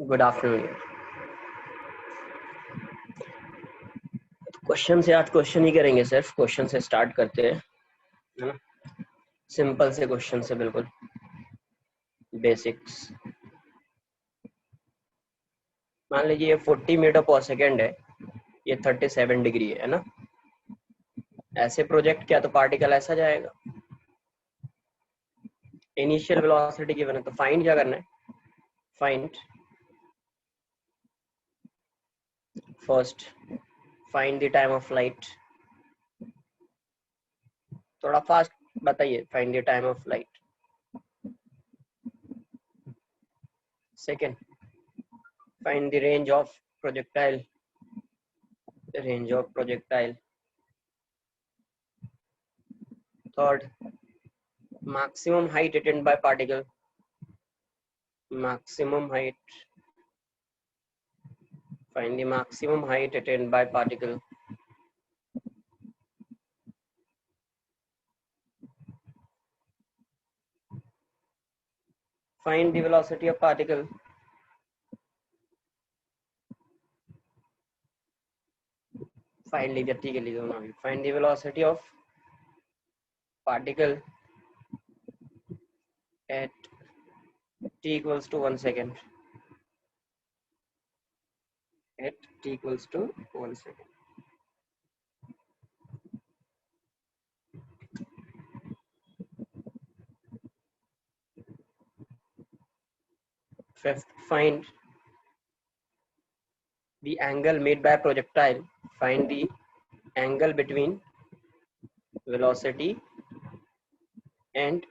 Good afternoon. Question से आज question ही करेंगे, सिर्फ क्वेश्चन से स्टार्ट करते हैं, है ना। सिंपल से क्वेश्चन से, बिल्कुल बेसिक्स। मान लीजिए ये 40 मीटर पर सेकेंड है, ये 37 डिग्री है ना। ऐसे प्रोजेक्ट किया तो पार्टिकल ऐसा जाएगा। इनिशियल वेलोसिटी गिवन है तो फाइंड क्या करना है? Find first find the time of flight. थोड़ा फास्ट बताइए। Find the time of flight. Second, find the range of projectile. Range of projectile. Third, maximum height attained by particle. Maximum height. Find the maximum height attained by particle. Find the velocity of particle. Find the velocity of particle at t equals to 1 second. At t equals to 1 second. Fifth, find the angle made by projectile. Find the angle between velocity and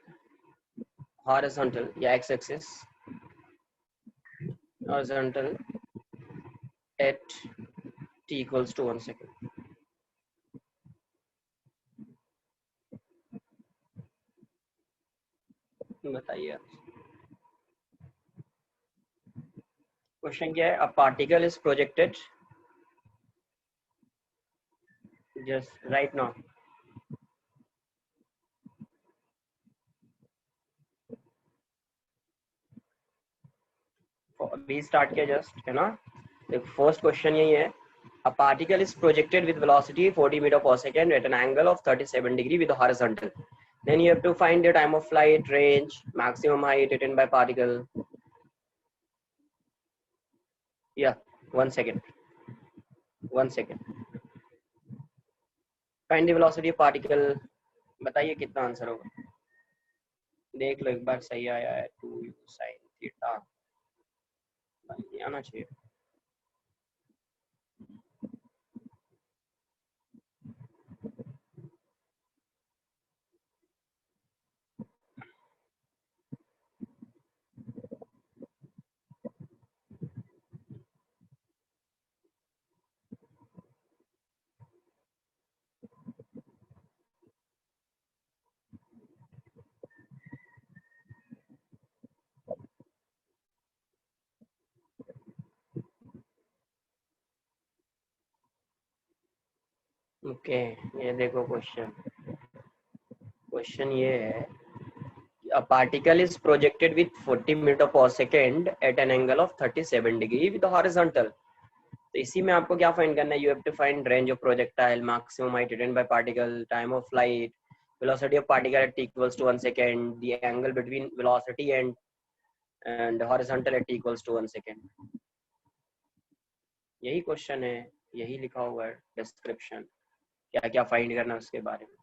horizontal, yeah, x-axis, horizontal at t equals to 1 second. बताइए। Question क्या है? A particle is projected, just right now, अभी start किया just, है ना। First question यही है, a particle is projected with velocity 40 metre per second at an angle of 37 degree with horizontal, then you have to find the time of flight, range, maximum height attained by particle. या 1 second, 1 second. Find the velocity of particle. बताइए कितना answer होगा। देख लो एक बार, सही आया है 2u sin theta, आना चाहिए। ओके, ये देखो क्वेश्चन। क्वेश्चन ये है, a particle is projected with 40 meter per second at an angle of 37 degree with the horizontal. तो इसी में आपको क्या फाइंड करना है? You have to find range of projectile, maximum height attained by particle, time of flight, velocity of particle at t equals to 1 second, the angle between velocity and horizontal at t equals to 1 second. यही question है, यही लिखा हुआ है description, क्या क्या find करना है उसके बारे में।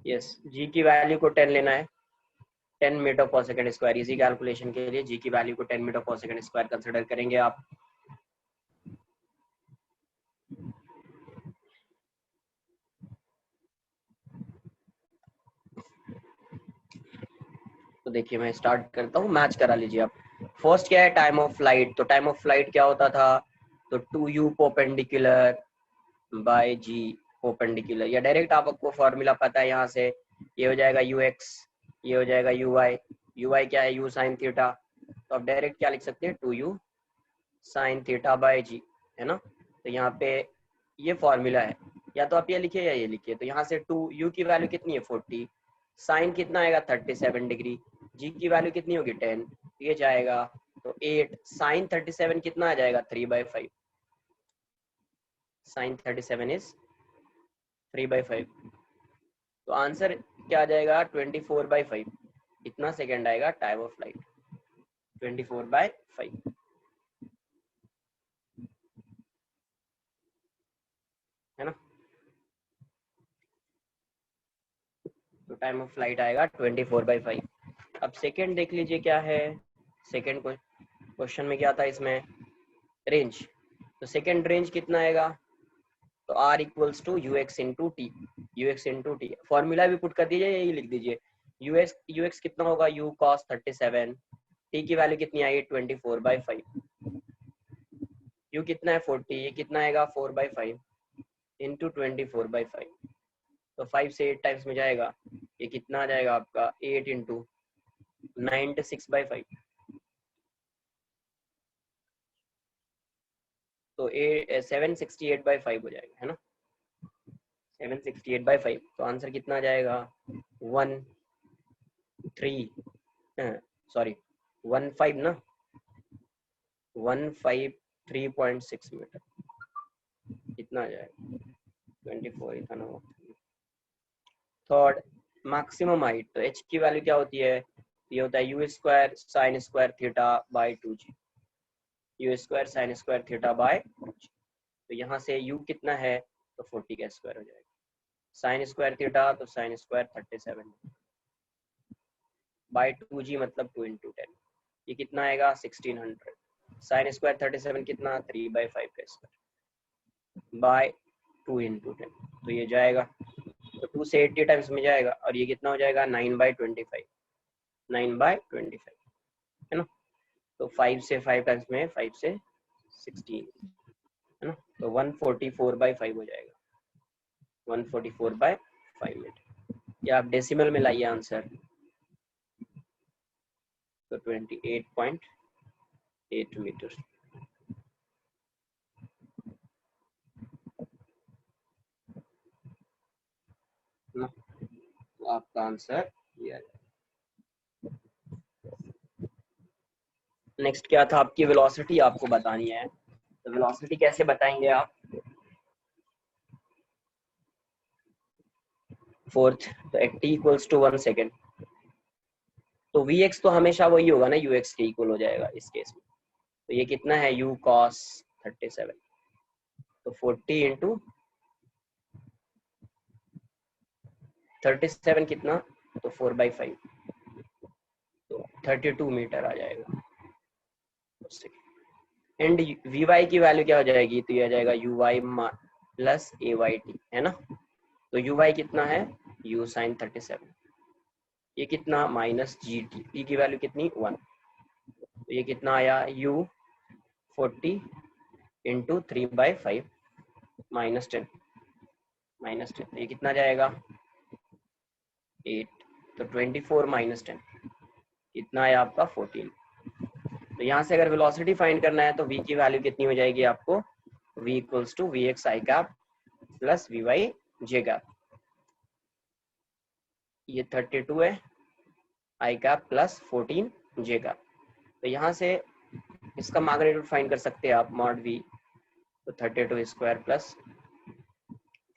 यस, जी की वैल्यू को 10 लेना है, 10 metre per second square. Easy calculation के लिए जी की वैल्यू को 10 metre per second square consider करेंगे आप। तो देखिए मैं स्टार्ट करता हूँ, मैच करा लीजिए आप। फर्स्ट क्या है? Time of flight. तो टाइम ऑफ फ्लाइट क्या होता था? तो 2u perpendicular by g perpendicular, या डायरेक्ट आपको फॉर्मूला पता है यहाँ से, ये हो जाएगा ux, ये हो जाएगा uy। uy क्या है? u sin theta. तो आप डायरेक्ट क्या लिख सकते हैं? 2u sin थीटा बाय जी, है ना। तो यहाँ पे ये फॉर्मूला है, या तो आप ये लिखिए या ये लिखिए। तो यहाँ से 2u की वैल्यू कितनी है? 40, साइन कितना आएगा 37 डिग्री, जी की वैल्यू कितनी होगी 10, ये जाएगा तो 8 साइन 37 कितना आ जाएगा 3/5, साइन 37 इज 3/5, तो आंसर क्या आ जाएगा 24/5, इतना सेकंड आएगा टाइम ऑफ फ्लाइट 24/5, है ना। तो टाइम ऑफ फ्लाइट आएगा 24/5। अब सेकंड देख लीजिए क्या है, सेकंड क्वेश्चन में क्या था इसमें, रेंज, तो सेकंड रेंज कितना आएगा, तो r equals to ux into t, ux into t, formula भी पुट कर दीजिए, यही लिख दीजिए, ux कितना होगा u cos 37, t की वैल्यू कितनी आई 24/5, u कितना है 40, ये कितना आएगा 4/5 इंटू 24/5, तो 5 से 8 टाइम्स में जाएगा, ये कितना आ जाएगा आपका 8 इंटू 96/5, तो 768/5 हो जाएगा, है ना, 768/5, तो आंसर कितना आ जाएगा 15 ना, 153.6 मीटर, कितना आ जाएगा 24 इतना ना। थर्ड मैक्सिमम हाइट, तो h की वैल्यू क्या होती है, ये होता है u square sine square theta by 2g, u square sine square theta by 2g, तो यहाँ से u कितना है तो 40 का स्क्वायर हो जाएगा, साइन स्क्वायर थीटा तो साइन स्क्वायर 37 बाय 2g मतलब 2 इंटू 10, ये कितना आएगा 1600, साइन स्क्वायर 37 कितना 3/5 का स्क्वायर बाय 2 इंटू 10, तो ये जाएगा, तो 2 से 80 टाइम्स में जाएगा, और ये कितना हो जाएगा 9/25, 9/25, है ना, तो 5 से 5 टाइम्स में 5 से 16, है ना, तो 144/5 हो जाएगा, 144/5 मीटर, या आप डेसिमल में लाइए आंसर, तो 28.8 मीटर, ना, तो आपका आंसर ये है। नेक्स्ट क्या था, आपकी वेलोसिटी आपको बतानी है, तो वेलोसिटी कैसे बताएंगे आप, फोर्थ, तो at t equals to 1 second, तो vx तो हमेशा वही होगा ना, ux के इक्वल हो जाएगा इस केस में, तो ये कितना है u cos 37, तो 40 इंटू 37 कितना, तो 4/5, तो 32 मीटर आ जाएगा, एंड vy की वैल्यू क्या हो जाएगी, तो ये आ जाएगा uy प्लस ayt, है ना, तो uy कितना है u sin 37, ये कितना माइनस जी टी, टी की वैल्यू कितनी 1, तो ये कितना आया u 40 इंटू 3/5 -10, तो ये कितना जाएगा 8, तो 24 - 10 कितना आया आपका 14, तो यहाँ से अगर वेलोसिटी फाइंड करना है तो v की वैल्यू कितनी हो जाएगी आपको, v equals to vx i cap plus vy j cap, ये 32 है i cap plus 14 j cap, तो यहाँ से इसका मैग्नीट्यूड फाइंड कर सकते हैं आप, मॉड v, तो 32 स्क्वायर प्लस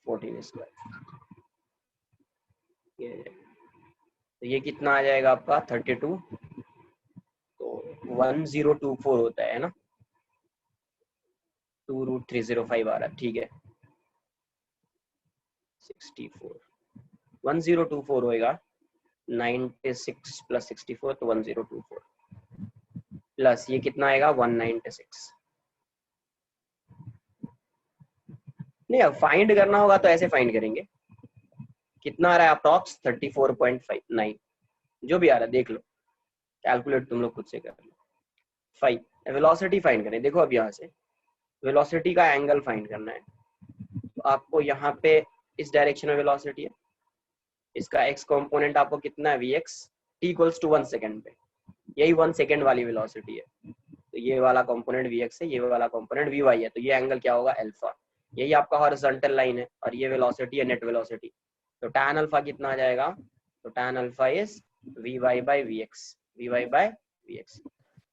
14 स्क्वायर, तो ये कितना आ जाएगा आपका 32, तो 1024 होता है ना, 2√305 आ रहा है, ठीक है 64, 1024 होएगा, 96 प्लस 64 तो 1024 प्लस ये कितना आएगा 196, नहीं अब फाइंड करना होगा तो ऐसे फाइंड करेंगे, कितना आ रहा है अप्रॉक्स 34.59, जो भी आ रहा है देख लो, कैलकुलेट तुम लोग खुद से कर लो, 5 वेलोसिटी फाइंड करें, देखो अब यहाँ से वेलोसिटी का एंगल फाइंड करना है, तो आपको यहाँ पे इस डायरेक्शन में वेलोसिटी है, इसका x कंपोनेंट आपको कितना है vx, t equals to 1 second पे, यही 1 सेकंड वाली वेलोसिटी है, तो ये वाला कंपोनेंट vx है, ये वाला कंपोनेंट vy है, तो ये एंगल क्या होगा अल्फा, यही आपका हॉरिजॉन्टल लाइन है, और ये वेलोसिटी है नेट वेलोसिटी, तो tan अल्फा कितना आ जाएगा तो tan alpha is vy by vx, vy by vx।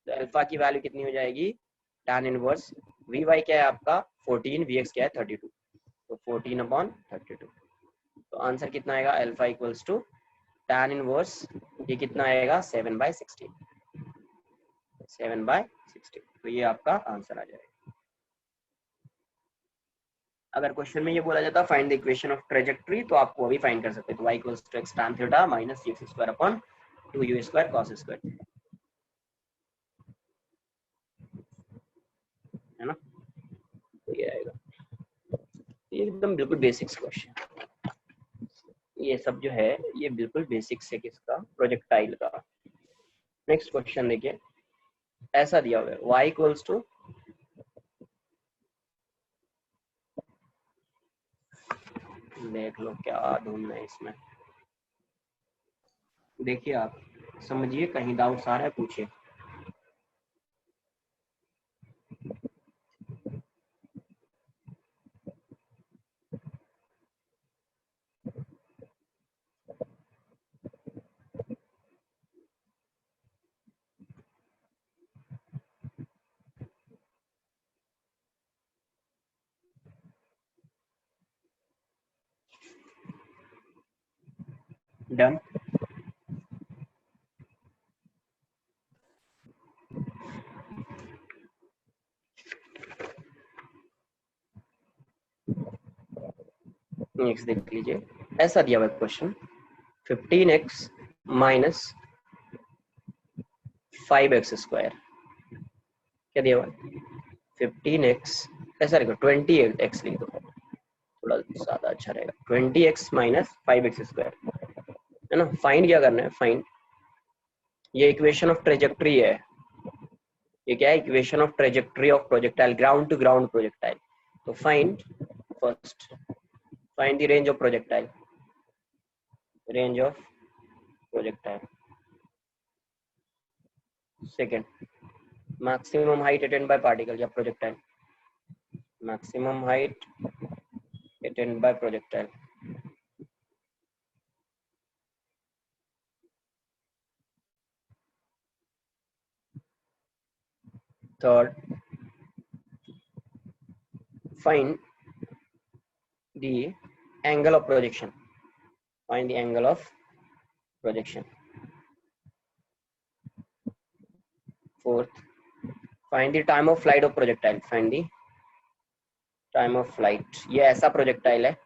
तो अल्फा की वैल्यू कितनी हो जाएगी, tan इनवर्स vy क्या है आपका 14, vx क्या है 32, तो 14/32। तो आंसर कितना आएगा, alpha equals to tan inverse, ये कितना आएगा 7/16, 7/16। तो ये आपका आंसर आ जाएगा। अगर क्वेश्चन में ये बोला जाता find the equation of trajectory, तो आपको अभी फाइंड कर सकते हैं। तो y equals to x tan theta minus x square upon 2u square cos square, है ना। तो ये आएगा, ये एकदम बिल्कुल बेसिक्स क्वेश्चन, ये सब जो है ये बिल्कुल बेसिक्स है किसका, प्रोजेक्टाइल का। नेक्स्ट क्वेश्चन देखिए, ऐसा दिया हुआ है y इक्वल्स टू, देख लो क्या ढूंढना है इसमें, देखिए आप समझिए, कहीं डाउट्स आ रहा है पूछिए। डन। नेक्स्ट देख लीजिए, ऐसा दिया हुआ है question 15x minus 5x square, क्या दिया हुआ है 15x, ऐसा लिखो 20x लिख दो, थोड़ा ज्यादा अच्छा रहेगा, 20x माइनस 5x स्क्वायर, है ना। फाइंड क्या करना है, फाइंड, ये इक्वेशन ऑफ ट्रेजेक्ट्री है, ये क्या है, equation of trajectory of projectile, ground to ground projectile. तो find first, find the range of projectile, range of projectile. Second, maximum height attained by particle या projectile, maximum height attained by projectile. Third, find the angle of projection, find the angle of projection। Fourth, find the time of flight of projectile, find the time of flight, ये ऐसा projectile है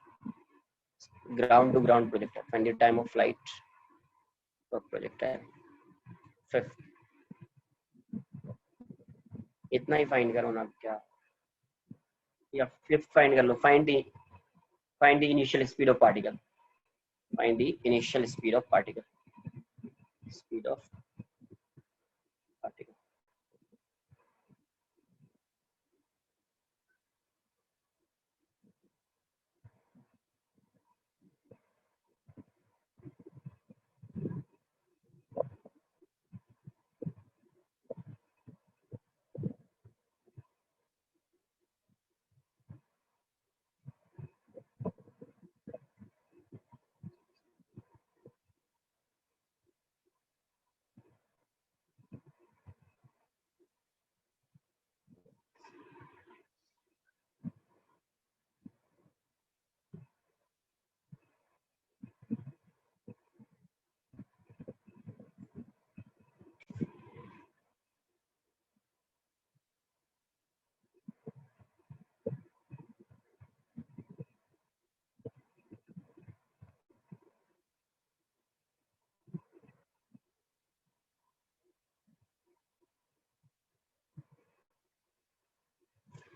ground to ground projectile, find the time of flight of projectile। Fifth, इतना ही find करो ना, क्या, या fifth find कर लो, find the initial speed of particle, find the initial speed of particle, speed of particle।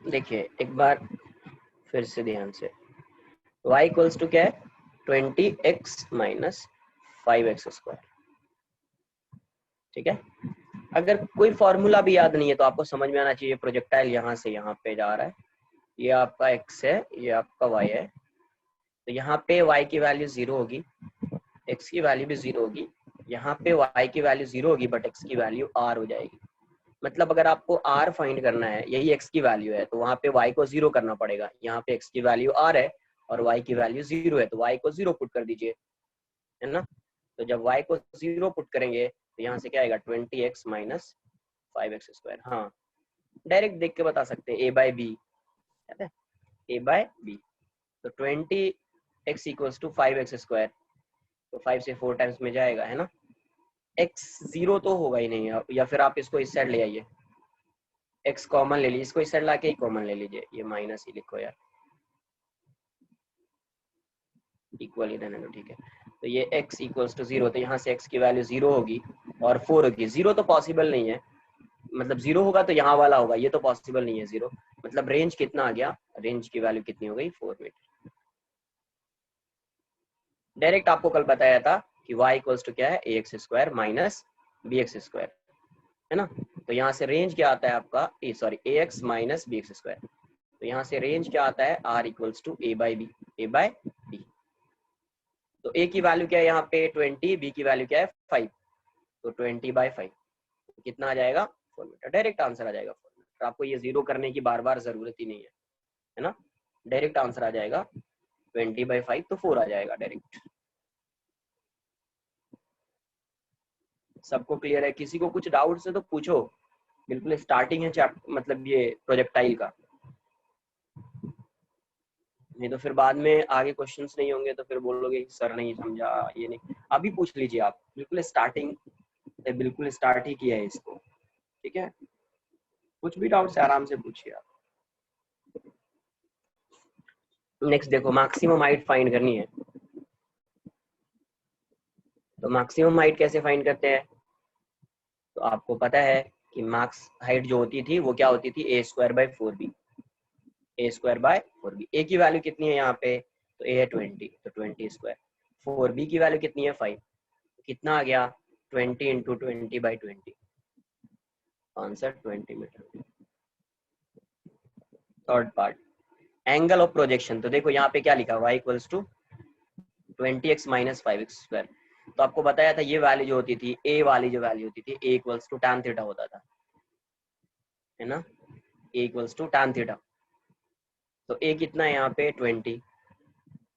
देखिए एक बार फिर से ध्यान से, y इक्वल्स टू क्या है 20x माइनस 5x स्क्वायर, ठीक है। अगर कोई फॉर्मूला भी याद नहीं है तो आपको समझ में आना चाहिए, प्रोजेक्टाइल यहाँ से यहाँ पे जा रहा है, ये आपका x है, ये आपका y है, तो यहाँ पे y की वैल्यू 0 होगी, x की वैल्यू भी 0 होगी, यहाँ पे y की वैल्यू 0 होगी बट x की वैल्यू r हो जाएगी। मतलब अगर आपको r फाइंड करना है, यही x की वैल्यू है, तो वहाँ पे y को 0 करना पड़ेगा, यहाँ पे x की वैल्यू r है और y की वैल्यू 0 है, तो y को 0 पुट कर दीजिए, है ना। तो जब y को 0 पुट करेंगे तो यहाँ से क्या आएगा 20x माइनस 5x स्क्वायर। हाँ डायरेक्ट देख के बता सकते हैं, a by B, a by B. तो 20x equals to 5x square, तो 5 से 4 टाइम्स में जाएगा, है ना। x 0 तो होगा ही नहीं, या फिर आप इसको इस साइड ले आइए, x कॉमन ले लीजिए, इसको इस साइड ला के ही कॉमन ले लीजिए, ये माइनस ही लिखो यार, इक्वल ही रहने दो, ठीक है। तो ये x इक्वल्स टू 0, तो यहाँ से x की वैल्यू 0 होगी और 4 होगी। 0 तो पॉसिबल नहीं है, मतलब 0 होगा तो यहाँ वाला होगा, ये तो पॉसिबल नहीं है 0। मतलब रेंज कितना आ गया, रेंज की वैल्यू कितनी हो गई 4 मीटर। डायरेक्ट आपको कल बताया था कि y इक्वल्स टू क्या है ax square minus bx square, है ना। तो यहाँ से रेंज क्या आता है आपका ax माइनस bx स्क्वायर, तो यहाँ से रेंज क्या आता है r equals to a by b। तो a की वैल्यू क्या है यहाँ पे 20, b की वैल्यू क्या है 5, तो 20/5 कितना आ जाएगा 4 मीटर। डायरेक्ट आंसर आ जाएगा 4 मीटर, आपको ये जीरो करने की बार बार जरूरत ही नहीं है ना। डायरेक्ट आंसर आ जाएगा 20/5, तो 4 आ जाएगा डायरेक्ट। सबको क्लियर है? किसी को कुछ डाउट है तो पूछो, बिल्कुल स्टार्टिंग है चैप्टर, मतलब ये प्रोजेक्टाइल का, नहीं तो फिर बाद में आगे क्वेश्चंस नहीं होंगे तो फिर बोलोगे सर नहीं समझा, ये नहीं। अभी पूछ लीजिए आप, बिल्कुल स्टार्टिंग, बिल्कुल स्टार्ट ही किया है इसको, ठीक है। कुछ भी डाउट से आराम से पूछिए आप। नेक्स्ट देखो, मैक्सिमम हाइट फाइंड करनी है। तो मैक्सिमम हाइट कैसे फाइंड करते हैं, तो आपको पता है कि मैक्स हाइट जो होती थी वो क्या होती थी a² बाय 4b। a की वैल्यू कितनी है यहाँ पे, तो a है 20, तो 20 स्क्वायर। 4b की वैल्यू कितनी है 5, कितना आ गया 20 into 20/20, answer 20 metre. Third part, angle of projection. तो देखो यहाँ पे क्या लिखा y equals to 20x minus 5x square. तो आपको बताया था ये वैल्यू जो होती थी, a वाली जो वैल्यू होती थी a equals to tan theta होता था, है ना, a equals to tan theta. तो a कितना है यहाँ पे 20,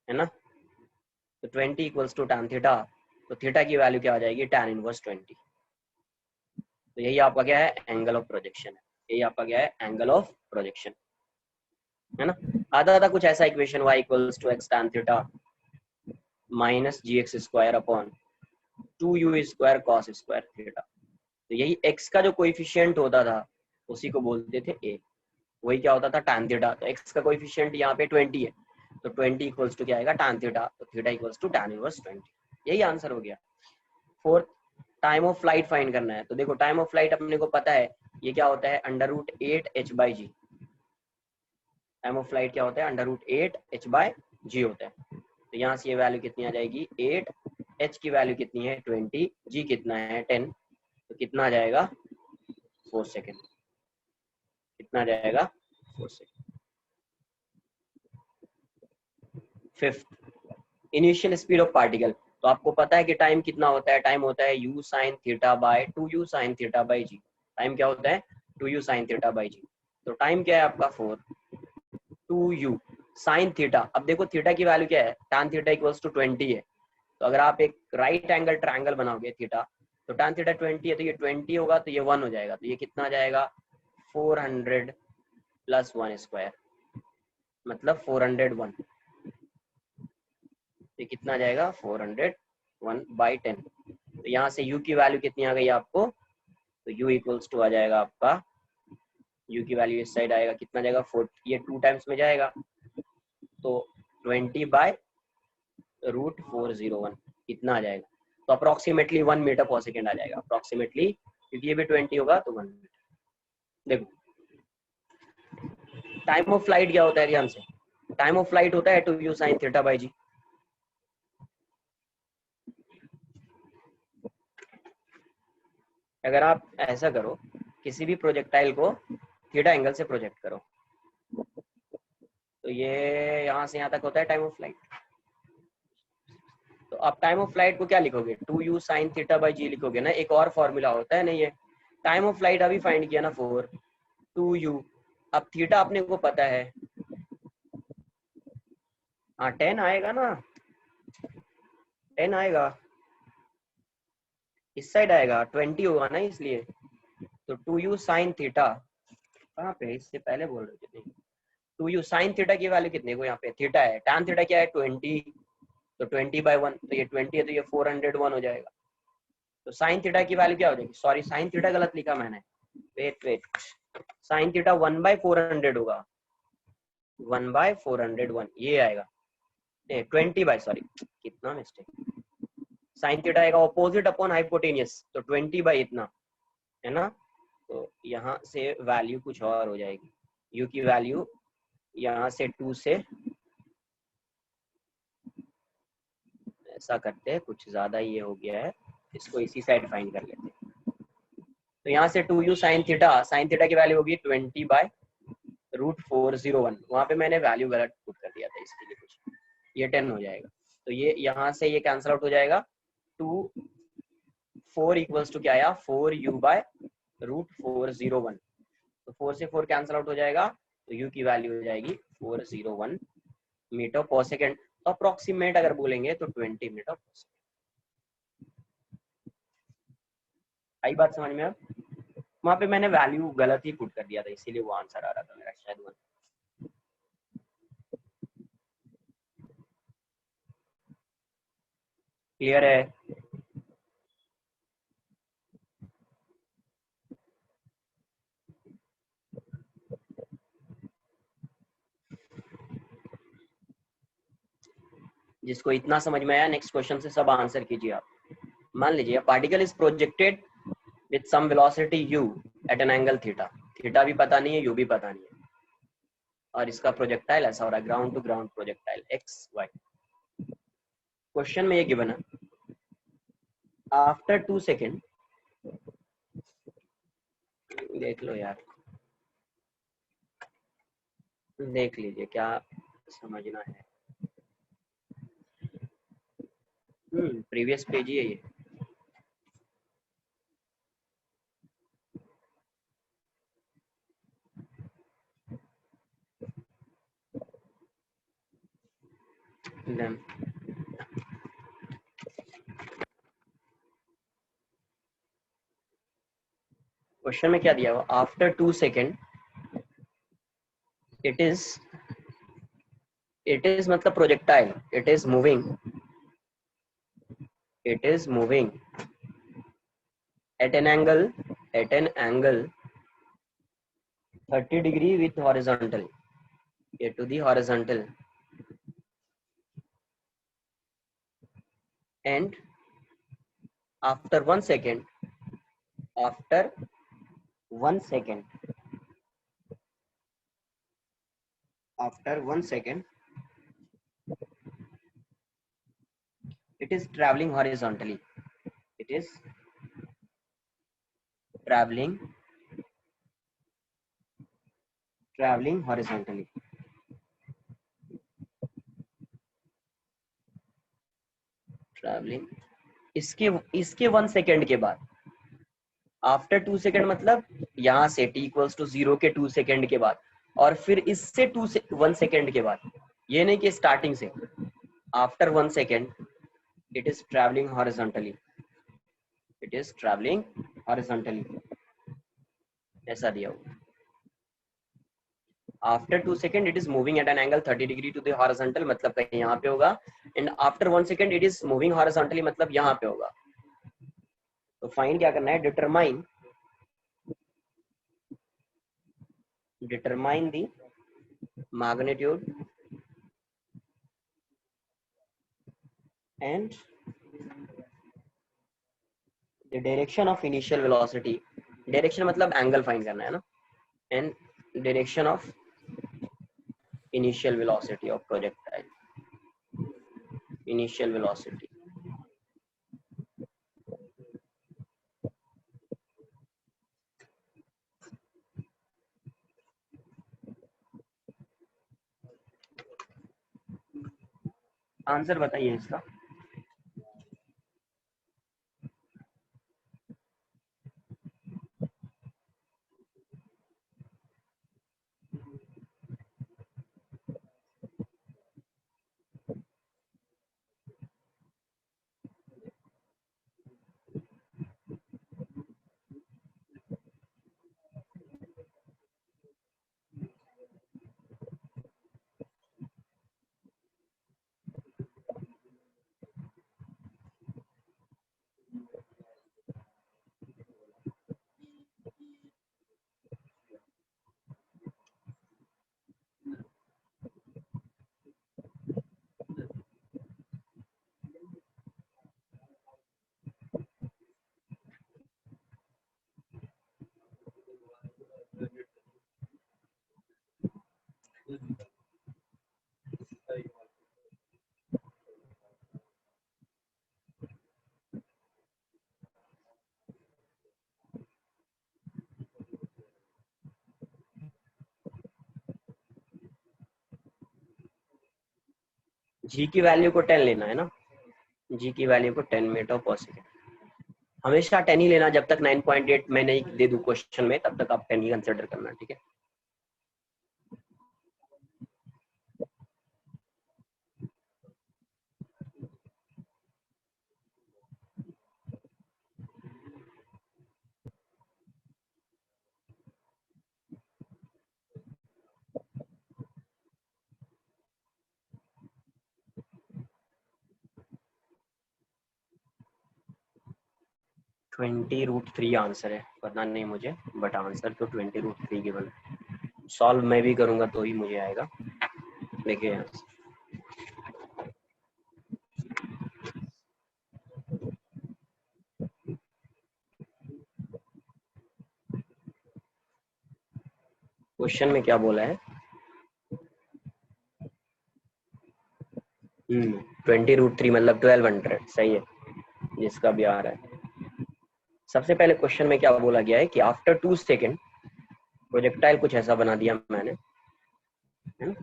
है ना, तो 20 इक्वल्स टू tan थीटा, तो थीटा की वैल्यू क्या आ जाएगी tan इनवर्स 20। तो यही आपका क्या है एंगल ऑफ प्रोजेक्शन है, यही आपका क्या है एंगल ऑफ प्रोजेक्शन, है ना। आधा आधा कुछ ऐसा equation y equals to x tan theta minus gx square upon 2u square cos square theta. तो यही x का जो कोएफिशिएंट होता था उसी को बोलते थे a, वही क्या होता था tan थीटा। तो x का कोएफिशिएंट यहाँ पे 20 है, तो 20 इक्वल्स टू क्या आएगा tan थीटा, तो theta equals to tan inverse 20। यही आंसर हो गया। Fourth, time of flight find करना है। तो देखो टाइम ऑफ फ्लाइट अपने को पता है ये क्या होता है √8h/g। टाइम ऑफ फ्लाइट क्या होता है √8h/g होता है। तो यहाँ से ये वैल्यू कितनी आ जाएगी 8, h की वैल्यू कितनी है 20, g कितना है 10, तो कितना आ जाएगा 4 सेकेंड, कितना आ जाएगा 4 second. Fifth, initial speed of particle. तो आपको पता है कि टाइम कितना होता है, टाइम होता है u sin theta by 2u sin theta by g। Time क्या होता है 2u sin theta by g। तो टाइम क्या है आपका 4, 2u sin थीटा। अब देखो थीटा की वैल्यू क्या है tan थीटा इक्वल्स टू 20 है। तो अगर आप एक राइट एंगल ट्रायंगल बनाओगे थीटा, तो tan थीटा 20 है, तो ये 20 होगा तो ये 1 हो जाएगा, तो ये कितना आ जाएगा 400 प्लस 1 स्क्वायर, मतलब 401। ये कितना आ जाएगा 401/10। तो यहाँ से u की वैल्यू कितनी आ गई आपको, तो u इक्वल्स टू आ जाएगा आपका, u की वैल्यू इस साइड आएगा, कितना जाएगा 4, ये 2 टाइम्स में जाएगा, तो 20/√401 कितना आ जाएगा, तो अप्रोक्सीमेटली 1 मीटर पर सेकेंड आ जाएगा अप्रोक्सीमेटली, क्योंकि ये भी 20 होगा तो 1 मीटर। देखो टाइम ऑफ फ्लाइट क्या होता है ध्यान से, टाइम ऑफ फ्लाइट होता है 2u sin theta by g। अगर आप ऐसा करो, किसी भी प्रोजेक्टाइल को थीटा एंगल से प्रोजेक्ट करो, तो ये यहाँ से यहाँ तक होता है टाइम ऑफ फ्लाइट। तो आप टाइम ऑफ फ्लाइट को क्या लिखोगे 2u sin theta by g लिखोगे ना, एक और फॉर्मूला होता है, नहीं है टाइम ऑफ फ्लाइट अभी फाइंड किया ना 4, 2u, अब थीटा अपने को पता है, हाँ 10 आएगा ना, 10 आएगा, इस साइड आएगा, 20 होगा ना इसलिए। तो 2u साइन थीटा, कहाँ पे इससे पहले बोल रहे थे, नहीं 2u साइन थीटा की वैल्यू कितने को, यहाँ पे थीटा है, tan थीटा क्या है 20, तो 20/1, तो ये 20 है तो ये 401 हो जाएगा। तो साइन थीटा की वैल्यू क्या हो जाएगी, सॉरी साइन थीटा गलत लिखा मैंने, वेट, साइन थीटा 1/400 होगा, 1/401 ये आएगा, 20 सॉरी कितना मिस्टेक, साइन थीटा आएगा ऑपोजिट अपॉन हाइपोटेनियस, तो 20 इतना है ना। तो यहाँ से वैल्यू कुछ और हो जाएगी, u की वैल्यू यहाँ से 2 से, ऐसा करते हैं कुछ ज्यादा ये हो गया है, इसको इसी साइड फाइंड कर लेते हैं। तो यहाँ से 2u साइन थीटा की वैल्यू होगी 20/√401, वहां पे मैंने वैल्यू गलत पुट कर दिया था इसके लिए कुछ, ये 10 हो जाएगा, तो ये यहाँ से ये कैंसिल आउट हो जाएगा, 4 इक्वल्स टू क्या आया 4u/√401, तो 4 से 4 कैंसिल आउट हो जाएगा, तो u की वैल्यू हो जाएगी 401 मीटर पर सेकेंड, तो अप्रोक्सीमेट अगर बोलेंगे तो 20 मीटर पर सेकेंड। आई बात समझ में? अब वहां पे मैंने वैल्यू गलत ही पुट कर दिया था, इसीलिए वो आंसर आ रहा था मेरा शायद 1। क्लियर है? जिसको इतना समझ में आया नेक्स्ट क्वेश्चन से सब आंसर कीजिए आप। मान लीजिए particle is projected with some velocity u at an angle theta, theta भी पता नहीं है u भी पता नहीं है, और इसका प्रोजेक्टाइल ऐसा हो रहा है ground to ground projectile X Y. Question में ये गिवन है आफ्टर 2 सेकेंड, देख लो यार, देख लीजिए क्या समझना है। प्रीवियस पेज ही है ये। Then क्वेश्चन में क्या दिया हुआ, आफ्टर 2 सेकेंड इट इज मतलब projectile, it is moving at an angle 30 degree with horizontal, to the horizontal, and after 1 second, after 1 second after 1 second it is traveling horizontally, it is traveling horizontally, travelling इसके 1 second के बाद, after 2 second मतलब यहाँ से t equals to 0 के 2 second के बाद, और फिर इससे 1 सेकेंड के बाद, ये नहीं कि स्टार्टिंग से, after 1 second it is traveling horizontally, ऐसा दिया हुआ। After 2 second it is moving at an angle 30 degree to the horizontal, मतलब कहीं यहाँ पे होगा, and after 1 second it is moving horizontally, मतलब यहाँ पे होगा। तो फाइंड क्या करना है, determine the magnitude and the direction of initial velocity, direction मतलब एंगल फाइंड करना है ना, and direction of initial velocity of projectile, initial velocity. Answer बताइए इसका। जी की वैल्यू को 10 लेना है ना, जी की वैल्यू को 10 मीटर पर सेकेंड, हमेशा 10 ही लेना, जब तक 9.8 मैं नहीं दे दूं क्वेश्चन में तब तक आप 10 ही कंसिडर करना, ठीक है। ट्वेंटी रूट थ्री आंसर है, पता नहीं मुझे, बट आंसर तो 20√3 गिवन है। सॉल्व मैं भी करूंगा तो ही मुझे आएगा। देखिए क्वेश्चन में क्या बोला है, 20√3 मतलब 1200, सही है, जिसका भी आ रहा है। सबसे पहले क्वेश्चन में क्या बोला गया है कि आफ्टर 2 सेकेंड प्रोजेक्टाइल कुछ ऐसा बना दिया मैंने, है ना।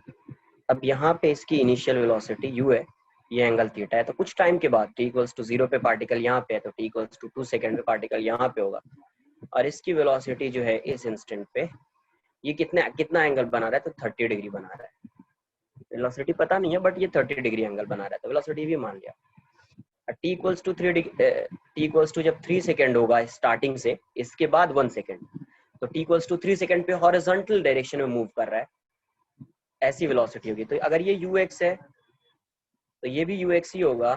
अब यहाँ पे इसकी इनिशियल वेलोसिटी u है, ये एंगल थीटा है, तो कुछ टाइम के बाद t=0 पे पार्टिकल यहाँ पे है, तो t=2 सेकेंड पे पार्टिकल यहाँ पे होगा, और इसकी वेलोसिटी जो है इस इंस्टेंट पे ये कितना एंगल बना रहा है, तो 30 डिग्री बना रहा है। वेलोसिटी पता नहीं है बट ये 30 डिग्री एंगल बना रहा है, तो वेलोसिटी भी मान लिया। t=3 जब 3 सेकेंड होगा स्टार्टिंग से, इसके बाद 1 सेकेंड, तो t=3 सेकेंड पे हॉरिजॉन्टल डायरेक्शन में मूव कर रहा है, ऐसी वेलोसिटी होगी। तो अगर ये ux है तो ये भी ux ही होगा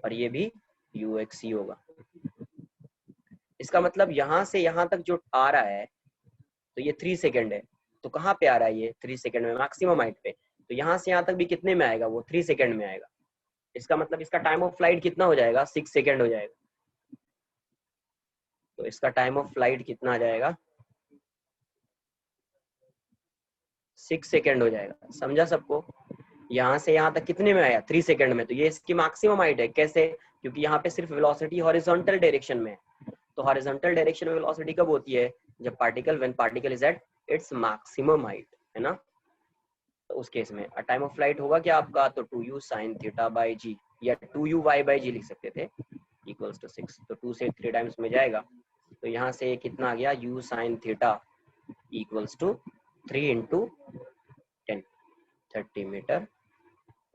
और ये भी ux ही होगा। इसका मतलब यहाँ से यहाँ तक जो आ रहा है, तो ये 3 सेकेंड है, तो कहाँ पे आ रहा है ये 3 सेकेंड में, मैक्सिमम हाइट पे, तो यहाँ से यहाँ तक भी कितने में आएगा, वो 3 सेकेंड में आएगा। इसका मतलब इसका टाइम ऑफ फ्लाइट कितना हो जाएगा, 6 सेकेंड हो जाएगा। तो इसका टाइम ऑफ फ्लाइट कितना आ जाएगा, 6 सेकेंड हो जाएगा। समझा सबको, यहाँ से यहाँ तक कितने में आया, 3 सेकेंड में, तो ये इसकी मैक्सिमम हाइट है। कैसे, क्योंकि यहाँ पे सिर्फ वेलोसिटी हॉरिजॉन्टल डायरेक्शन में है, तो हॉरिजॉन्टल डायरेक्शन में वेलोसिटी कब होती है, जब when particle is at its maximum height, है ना। तो उस केस में टाइम ऑफ फ्लाइट होगा क्या आपका, तो 2u sin थीटा बाई जी, या 2u y बाई जी लिख सकते थे, इक्वल्स टू 6, तो 2 से 3 टाइम्स में जाएगा, तो यहाँ से कितना आ गया, u sin theta equals to 3 into 10, 30 metre.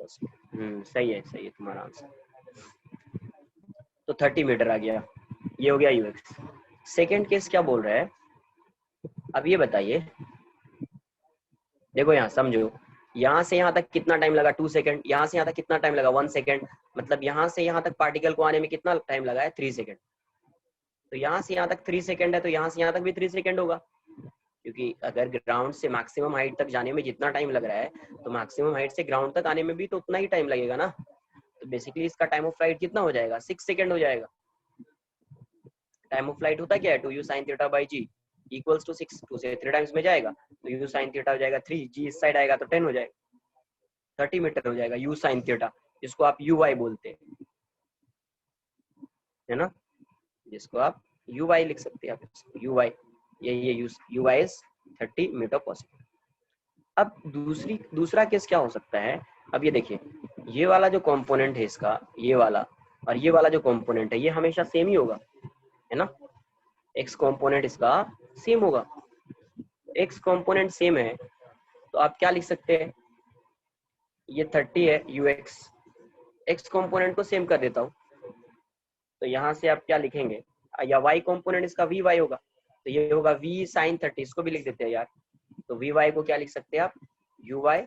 सही है तुम्हारा आंसर, तो 30 मीटर आ गया, ये हो गया यूएक्स। सेकेंड केस क्या बोल रहा है, अब ये बताइए, देखो यहाँ समझो, यहाँ से यहाँ तक कितना टाइम लगा, 2 सेकेंड, यहाँ से यहाँ तक कितना टाइम लगा, 1 सेकेंड, मतलब यहाँ से यहाँ तक पार्टिकल को आने में कितना टाइम लगा है, 3 सेकेंड। तो यहाँ से यहाँ तक 3 सेकेंड है, तो यहाँ से यहाँ तक भी 3 सेकेंड होगा, क्योंकि अगर ग्राउंड से मैक्सिमम हाइट तक जाने में जितना टाइम लग रहा है, तो मैक्सिमम हाइट से ग्राउंड तक आने में भी तो उतना ही टाइम लगेगा ना। तो बेसिकली इसका टाइम ऑफ फ्लाइट कितना हो जाएगा, 6 सेकेंड हो जाएगा। टाइम ऑफ फ्लाइट होता क्या है, 2u sin theta by g equals to 6, 2 से 3 टाइम्स में जाएगा, तो u sin थीटा हो जाएगा 3, g इस साइड आएगा तो 10 हो जाएगा, 30 मीटर हो जाएगा u sin थीटा, जिसको आप uy बोलते हैं, है ना, जिसको आप uy लिख सकते हैं, आप uy, ये uy is 30 metre per second. अब दूसरा केस क्या हो सकता है, अब ये देखिए, ये वाला जो कंपोनेंट है इसका, ये वाला और ये वाला जो कंपोनेंट है, ये हमेशा सेम ही होगा, है ना, x कंपोनेंट इसका सेम होगा। x कंपोनेंट सेम है तो आप क्या लिख सकते हैं, ये 30 है ux, x कंपोनेंट को सेम कर देता हूँ, तो यहाँ से आप क्या लिखेंगे, या y कंपोनेंट इसका vy होगा, तो ये होगा v sin 30, इसको भी लिख देते हैं यार, तो vy को क्या लिख सकते हैं आप, uy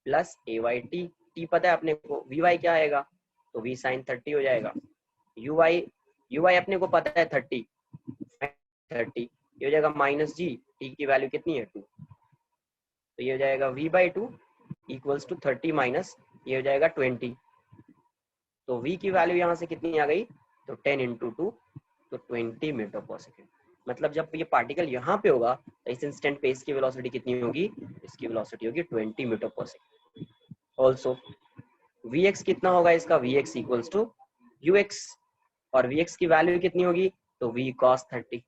प्लस ay t पता है अपने को, vy क्या आएगा, तो v sin 30 हो जाएगा, uy अपने को पता है 30, ये हो जाएगा माइनस जी, t की वैल्यू कितनी है 2, तो ये हो जाएगा v/2 इक्वल्स टू 30 माइनस ये हो जाएगा 20, तो v की वैल्यू यहाँ से कितनी आ गई, तो 10 इंटू 2, तो 20 मीटर पर सेकेंड। मतलब जब ये पार्टिकल यहाँ पे होगा तो इस इंस्टेंट पे इसकी वेलोसिटी कितनी होगी, इसकी वेलोसिटी होगी 20 metre per second. Also Vx कितना होगा इसका, Vx इक्वल्स टू Ux, और Vx की वैल्यू कितनी होगी, तो V cos 30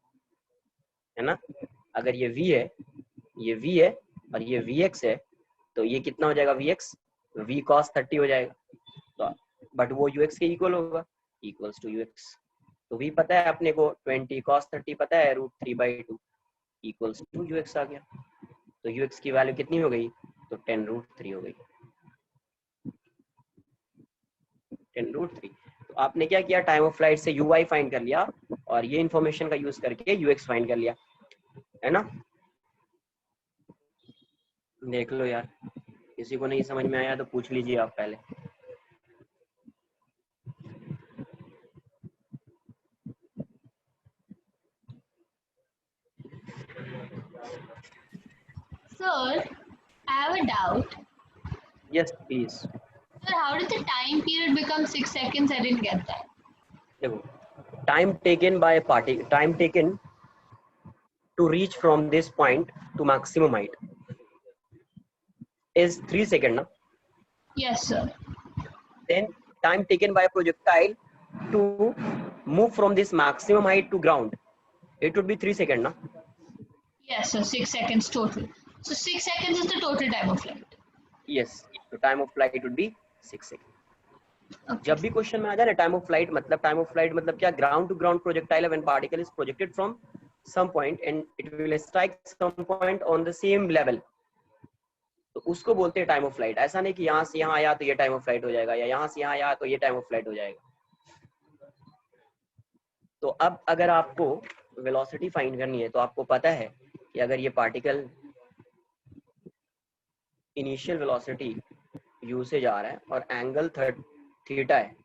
है ना। अगर ये V है, ये V है और ये Vx है, तो ये कितना हो जाएगा Vx, V cos 30 हो जाएगा। तो बट वो Ux के इक्वल होगा, इक्वल्स टू Ux। तो V पता है अपने को, 20 cos 30 पता है, √3/2 इक्वल्स टू Ux आ गया। तो Ux की वैल्यू कितनी हो गई, तो 10√3 हो गई, 10√3। तो आपने क्या किया, टाइम ऑफ फ्लाइट से Uy फाइंड कर लिया और ये इंफॉर्मेशन का यूज करके Ux फाइंड कर लिया, है ना। देख लो यार, किसी को नहीं समझ में आया तो पूछ लीजिए आप पहले। Sir, I have a doubt. Yes please. Sir, how did the time period become 6 seconds? I didn't get that. देखो, time taken by party, time taken to reach from this point to maximum height is 3 seconds ना। Yes, sir. Then time taken by a projectile to move from this maximum height to ground, it would be 3 seconds ना। Yes, sir. 6 seconds total. So 6 seconds is the total time of flight. Yes, so time of flight would be 6 seconds। Okay. जब भी question में आ जाए ना time of flight मतलब क्या, ground to ground projectile when particle is projected from some point and it will strike some point on the same level, तो उसको बोलते हैं टाइम ऑफ फ्लाइट। ऐसा नहीं कि यहाँ से यहाँ आया तो ये टाइम ऑफ फ्लाइट हो जाएगा, या यहाँ से यहाँ आया तो ये टाइम ऑफ फ्लाइट हो जाएगा। तो अब अगर आपको वेलोसिटी फाइंड करनी है तो आपको पता है कि अगर ये पार्टिकल इनिशियल वेलोसिटी u से जा रहा है और एंगल थीटा है,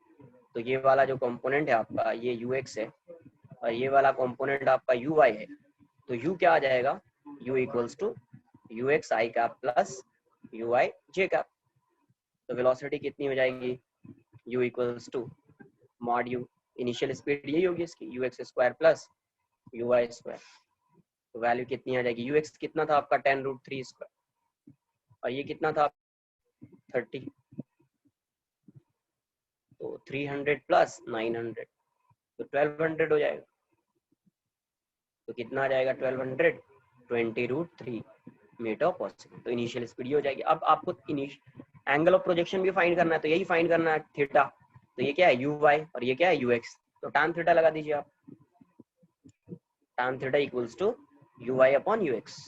तो ये वाला जो कंपोनेंट है आपका ये ux है और ये वाला कंपोनेंट आपका uy है, तो u क्या आ जाएगा, u equals to ux i cap plus uy j cap. तो वेलोसिटी कितनी हो जाएगी, u equals to mod u, initial speed यही होगी इसकी, ux square plus uy square. तो वैल्यू कितनी आ जाएगी, ux कितना था आपका 10√3 स्क्वायर और ये कितना था 30, तो 300 प्लस 900 तो 1200 हो जाएगा। तो कितना आ जाएगा 1200, 20√3 मीटर पर सेकंड। तो इनिशियल स्पीड ये हो जाएगी। अब आपको एंगल ऑफ प्रोजेक्शन भी फाइंड करना है, तो यही फाइंड करना है थीटा। तो ये क्या है uy और ये क्या है ux, तो tan थीटा लगा दीजिए आप, tan theta equals to uy upon ux।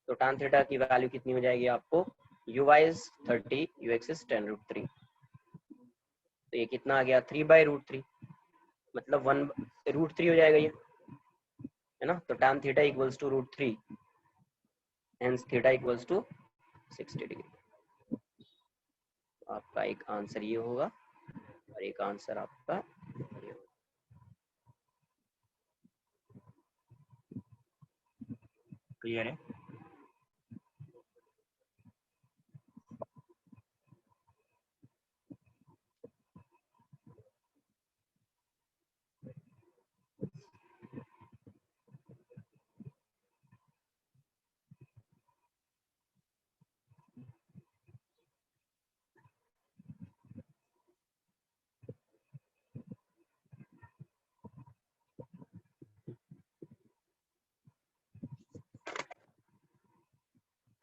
तो tan थीटा की वैल्यू कितनी हो जाएगी आपको, uy इज 30, ux इज 10√3। तो ये कितना आ गया 3/√3, मतलब 1√3 हो जाएगा ये, है ना। तो tan theta equals to √3, hence theta equals to 60 degree. आपका एक आंसर ये होगा और एक आंसर आपका ये होगा। क्लियर है।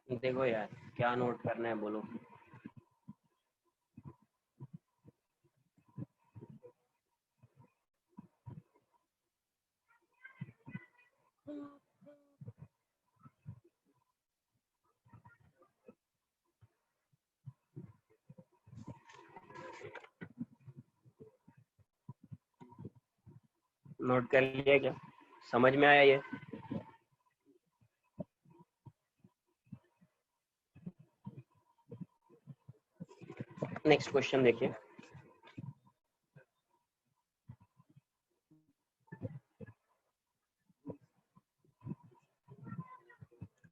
देखो यार क्या नोट करना है बोलो। नोट कर लिया क्या, समझ में आया ये। नेक्स्ट क्वेश्चन देखिए,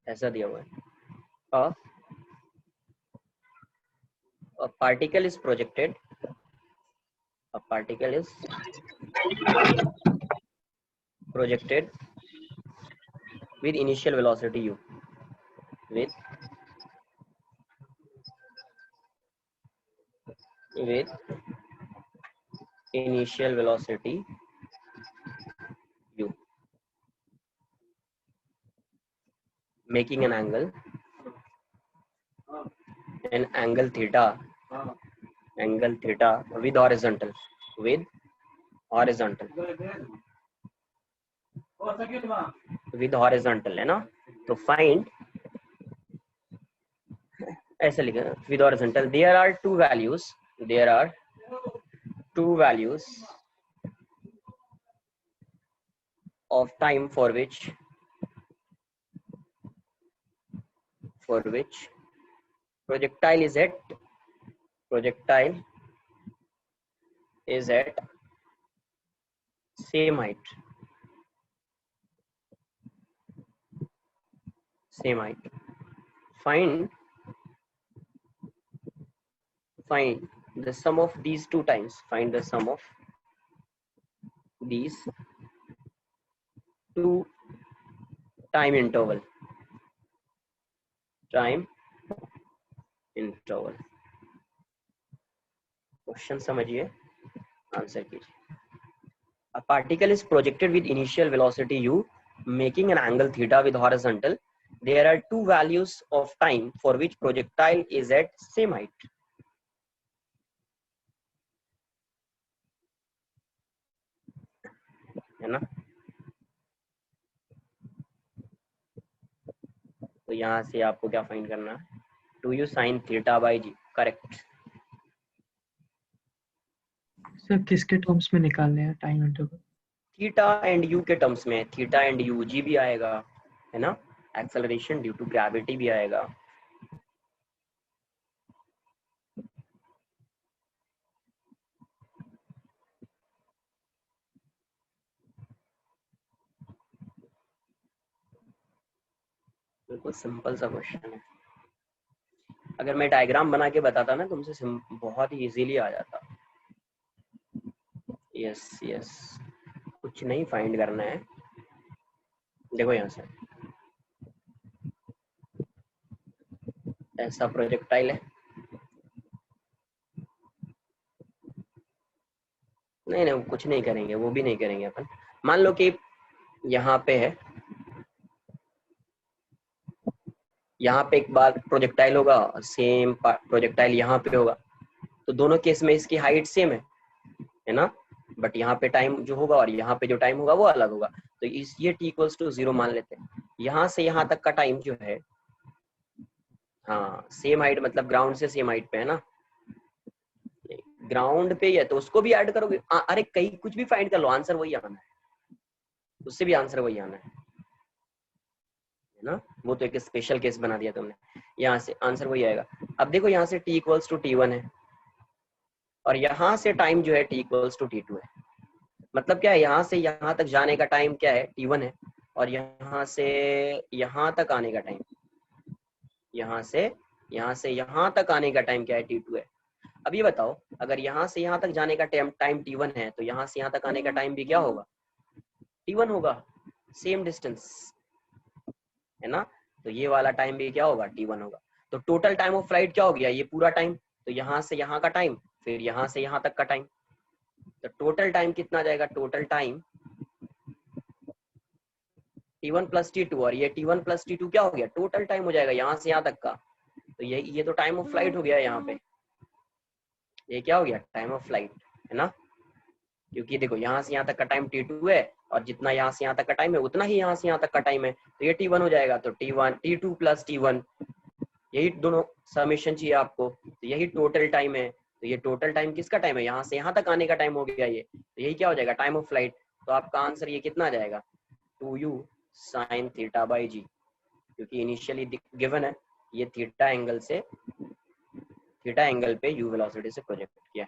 ऐसा दिया हुआ है, a particle is projected, a particle is projected with initial velocity u, with initial velocity u, making an angle theta with horizontal है ना. तो find, ऐसे लिखा with horizontal, there are two values of time for which projectile is at same height. Find the sum of these two times. Find the sum of these two time interval. Question समझिए, answer कीजिए. A particle is projected with initial velocity u, making an angle theta with horizontal. There are two values of time for which projectile is at same height. है ना. तो यहाँ से आपको क्या find करना है? 2u sin theta by g. Correct. Sir किसके टर्म्स में निकालने हैं time interval? Theta and you के टर्म्स में. थीटा एंड यू, जी भी आएगा है ना, एक्सेलरेशन ड्यू टू ग्रेविटी भी आएगा. बिल्कुल सिंपल सा क्वेश्चन है. अगर मैं डायग्राम बना के बताता ना तुमसे, बहुत ही इजीली आ जाता. यस, कुछ नहीं फाइंड करना है. देखो यहाँ से ऐसा प्रोजेक्टाइल है. नहीं, कुछ नहीं करेंगे, वो भी नहीं करेंगे अपन. मान लो कि यहाँ पे है, यहाँ पे एक बार प्रोजेक्टाइल होगा, सेम प्रोजेक्टाइल यहाँ पे होगा. तो दोनों केस में इसकी हाइट सेम है ना, बट यहाँ पे टाइम जो होगा और यहाँ पे जो टाइम होगा वो अलग होगा. तो ये t इक्वल्स टू 0 मान लेते हैं. यहाँ से यहाँ तक का टाइम जो है, हाँ सेम हाइट मतलब ग्राउंड से सेम हाइट पे है ना, ग्राउंड पे ही है तो उसको भी ऐड करोगे. अरे कहीं कुछ भी फाइंड कर लो, आंसर वही आना है, उससे भी आंसर वही आना है ना. वो तो एक स्पेशल केस बना दिया तुमने. यहाँ से आंसर वही आएगा. अब देखो यहाँ से t इक्वल्स टू t1 है और यहाँ से टाइम जो है t इक्वल्स टू t2 है. मतलब क्या है, यहाँ से यहाँ तक जाने का टाइम क्या है, t1 है, और यहाँ से यहाँ तक आने का टाइम, यहाँ से यहाँ तक आने का टाइम क्या है, t2 है. अब ये बताओ, अगर यहाँ से यहाँ तक जाने का टाइम t1 है तो यहाँ से यहाँ तक आने का टाइम भी क्या होगा, t1 होगा. सेम डिस्टेंस है ना, तो ये वाला टाइम भी क्या होगा, t1 होगा. तो टोटल टाइम ऑफ फ्लाइट क्या हो गया, ये पूरा टाइम. तो यहाँ से यहाँ का टाइम, फिर यहाँ से यहाँ तक का टाइम. तो टोटल टाइम कितना जाएगा, total time t1 plus t2, और ये t1 प्लस t2 क्या हो गया, टोटल टाइम हो जाएगा यहाँ से यहाँ तक का. तो ये तो टाइम ऑफ फ्लाइट हो गया यहाँ पे. ये क्या हो गया, टाइम ऑफ फ्लाइट है ना, क्योंकि देखो यहाँ से यहाँ तक का टाइम t2 है और जितना यहाँ से यहाँ तक का टाइम है उतना ही यहाँ से यहाँ तक का टाइम है. तो ये t1 हो जाएगा. तो t2 प्लस t1, यही दोनों समेशन चाहिए आपको. तो यही टोटल टाइम है. तो ये टोटल टाइम किसका टाइम है, यहाँ से यहाँ तक आने का टाइम हो गया ये. तो यही क्या हो जाएगा, टाइम ऑफ फ्लाइट. तो आपका आंसर ये कितना आ जाएगा, 2u sin थीटा बाई जी, क्योंकि इनिशियली गिवन है ये थीटा एंगल पे u वेलोसिटी से प्रोजेक्ट किया.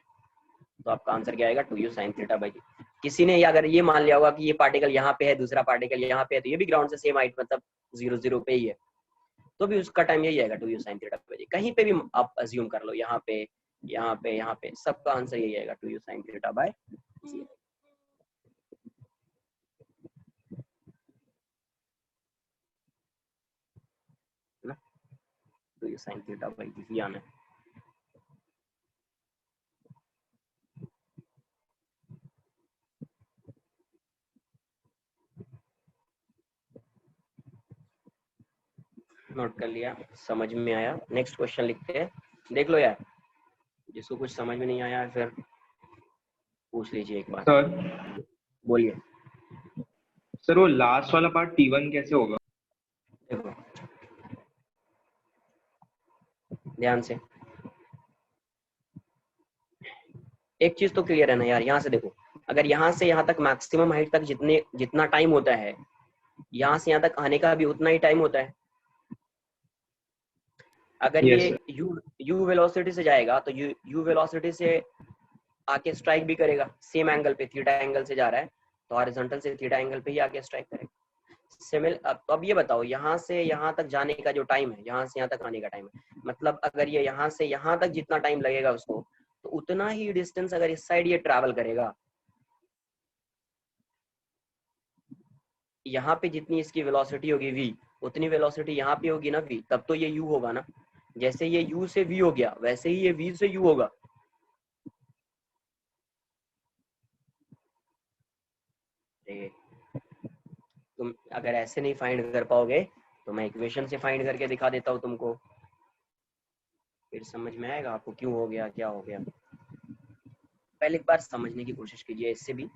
तो आपका आंसर क्या आएगा, 2u sin थीटा बाई जी. किसी ने अगर ये मान लिया होगा कि ये पार्टिकल यहाँ पे है, दूसरा पार्टिकल यहाँ पे है, तो ये भी ग्राउंड से सेम हाइट मतलब 0 0 पे ही है, तो भी उसका टाइम यही आएगा, 2u sin थीटा बाई जी. कहीं पे भी आप अज्यूम कर लो, यहाँ पे सबका आंसर यही आएगा, 2u sin theta by g. तो ये sin थीटा बाई वी आना है। नोट कर लिया, समझ में आया। नेक्स्ट क्वेश्चन लिखते हैं, देख लो यार, जिसको कुछ समझ में नहीं आया है फिर पूछ लीजिए एक बार। सर बोलिए। सर वो लास्ट वाला पार्ट T1 कैसे होगा? देखो ध्यान से, एक चीज तो क्लियर है ना यार, यहाँ से देखो, अगर यहाँ से यहाँ तक मैक्सिमम हाइट तक जितना टाइम होता है, यहाँ से यहाँ तक आने का भी उतना ही टाइम होता है। अगर Yes, ये sir. u वेलोसिटी से जाएगा तो u वेलोसिटी से आके स्ट्राइक भी करेगा सेम एंगल पे, थीटा एंगल से जा रहा है तो हॉरिजॉन्टल से थीटा एंगल पे ही आके स्ट्राइक करेगा। अब ये बताओ, यहाँ से यहाँ तक जाने का जो टाइम है, यहाँ से यहाँ तक आने का टाइम है, मतलब अगर ये यहाँ से यहाँ तक जितना टाइम लगेगा उसको, तो उतना ही डिस्टेंस अगर इस साइड ये ट्रैवल करेगा, यहाँ पे जितनी इसकी वेलोसिटी होगी v, उतनी वेलोसिटी यहाँ पे होगी ना v, तब तो ये u होगा ना। जैसे ये u से v हो गया, वैसे ही ये v से u होगा। तुम अगर ऐसे नहीं फाइंड कर पाओगे तो मैं इक्वेशन से फाइंड करके दिखा देता हूँ तुमको, फिर समझ में आएगा आपको क्यों हो गया, क्या हो गया। पहले एक बार समझने की कोशिश कीजिए, इससे भी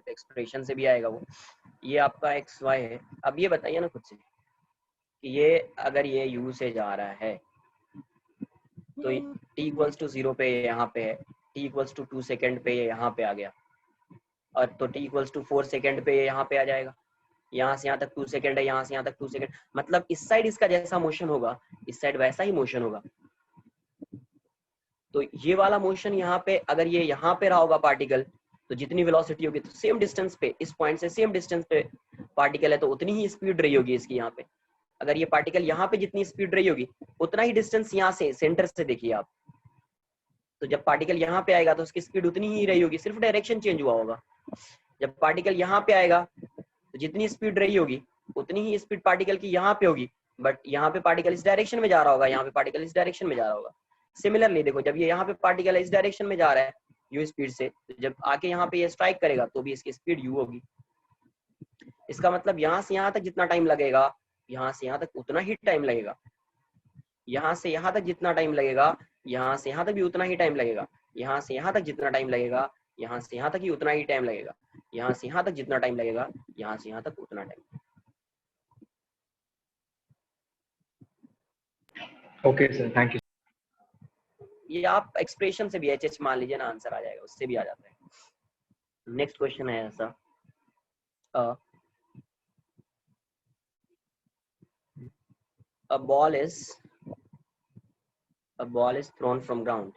एक्सप्रेशन से भी आएगा वो। ये आपका एक्स वाई है, अब ये बताइए ना खुद से कि ये अगर ये u से जा रहा है तो t इक्वल्स टू 0 पे यहाँ पे है, t इक्वल्स टू 2 सेकेंड पे ये यहाँ पे आ गया, और तो t इक्वल्स टू 4 सेकेंड पे ये यहाँ पे आ जाएगा। यहाँ से यहाँ तक 2 सेकेंड है, यहाँ से यहाँ तक 2 सेकेंड, मतलब इस साइड इसका जैसा मोशन होगा इस साइड वैसा ही मोशन होगा। तो ये वाला मोशन यहाँ पे, अगर ये यहाँ पे रहा होगा पार्टिकल, तो जितनी वेलोसिटी होगी तो सेम डिस्टेंस पे, इस पॉइंट से सेम डिस्टेंस पे पार्टिकल है तो उतनी ही स्पीड रही होगी इसकी यहाँ पे। अगर ये पार्टिकल यहाँ पे जितनी स्पीड रही होगी उतना ही डिस्टेंस यहाँ से सेंटर से देखिए आप, तो जब पार्टिकल यहाँ पे आएगा तो उसकी स्पीड उतनी ही रही होगी, सिर्फ डायरेक्शन चेंज हुआ होगा। जब पार्टिकल यहाँ पे आएगा तो जितनी स्पीड रही होगी उतनी ही स्पीड पार्टिकल की यहाँ पे होगी, बट यहाँ पे पार्टिकल इस डायरेक्शन में जा रहा होगा, यहाँ पे पार्टिकल इस डायरेक्शन में जा रहा होगा। सिमिलरली देखो, जब ये यहाँ पे पार्टिकल इस डायरेक्शन में जा रहा है यू स्पीड से, तो जब आके यहाँ पे ये स्ट्राइक करेगा तो भी इसकी स्पीड यू होगी। इसका मतलब यहाँ से यहाँ तक जितना टाइम लगेगा, यहाँ से यहाँ तक उतना ही टाइम लगेगा, यहाँ से यहाँ तक जितना टाइम लगेगा, यहाँ से यहाँ तक भी उतना ही टाइम लगेगा, यहाँ से यहाँ तक जितना टाइम लगेगा, यहाँ से यहाँ तक ही उतना ही टाइम लगेगा, यहाँ से यहाँ तक जितना टाइम लगेगा, यहाँ से यहाँ तक उतना time. Okay, sir. Thank you. ये आप एक्सप्रेशन से भी एच मान लीजिए ना, आंसर आ जाएगा, उससे भी आ जाता है। नेक्स्ट क्वेश्चन है ऐसा, a ball is thrown from ground,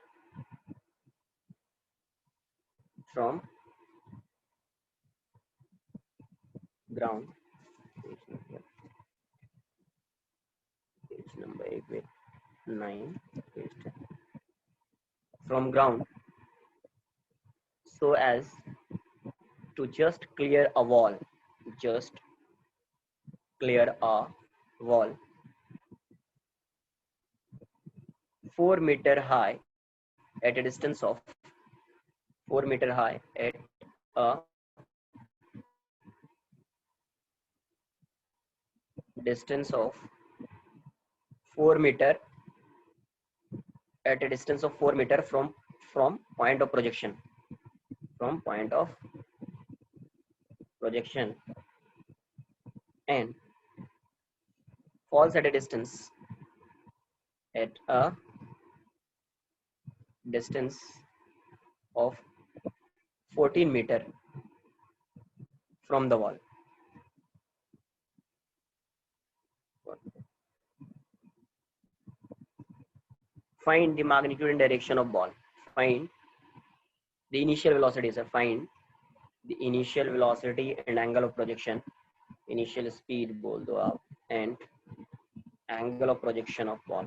page number 9, page 10. From ground so as to just clear a wall 4 meter high at a distance of 4 meter high at a distance of 4 meter at a distance of 4 meter from point of projection, and falls at a distance of 14 meter from the wall. Find the magnitude and direction of ball. Find the initial velocity, sir. Find the initial velocity and angle of projection. Initial speed बोल दो आप, and angle of projection of ball.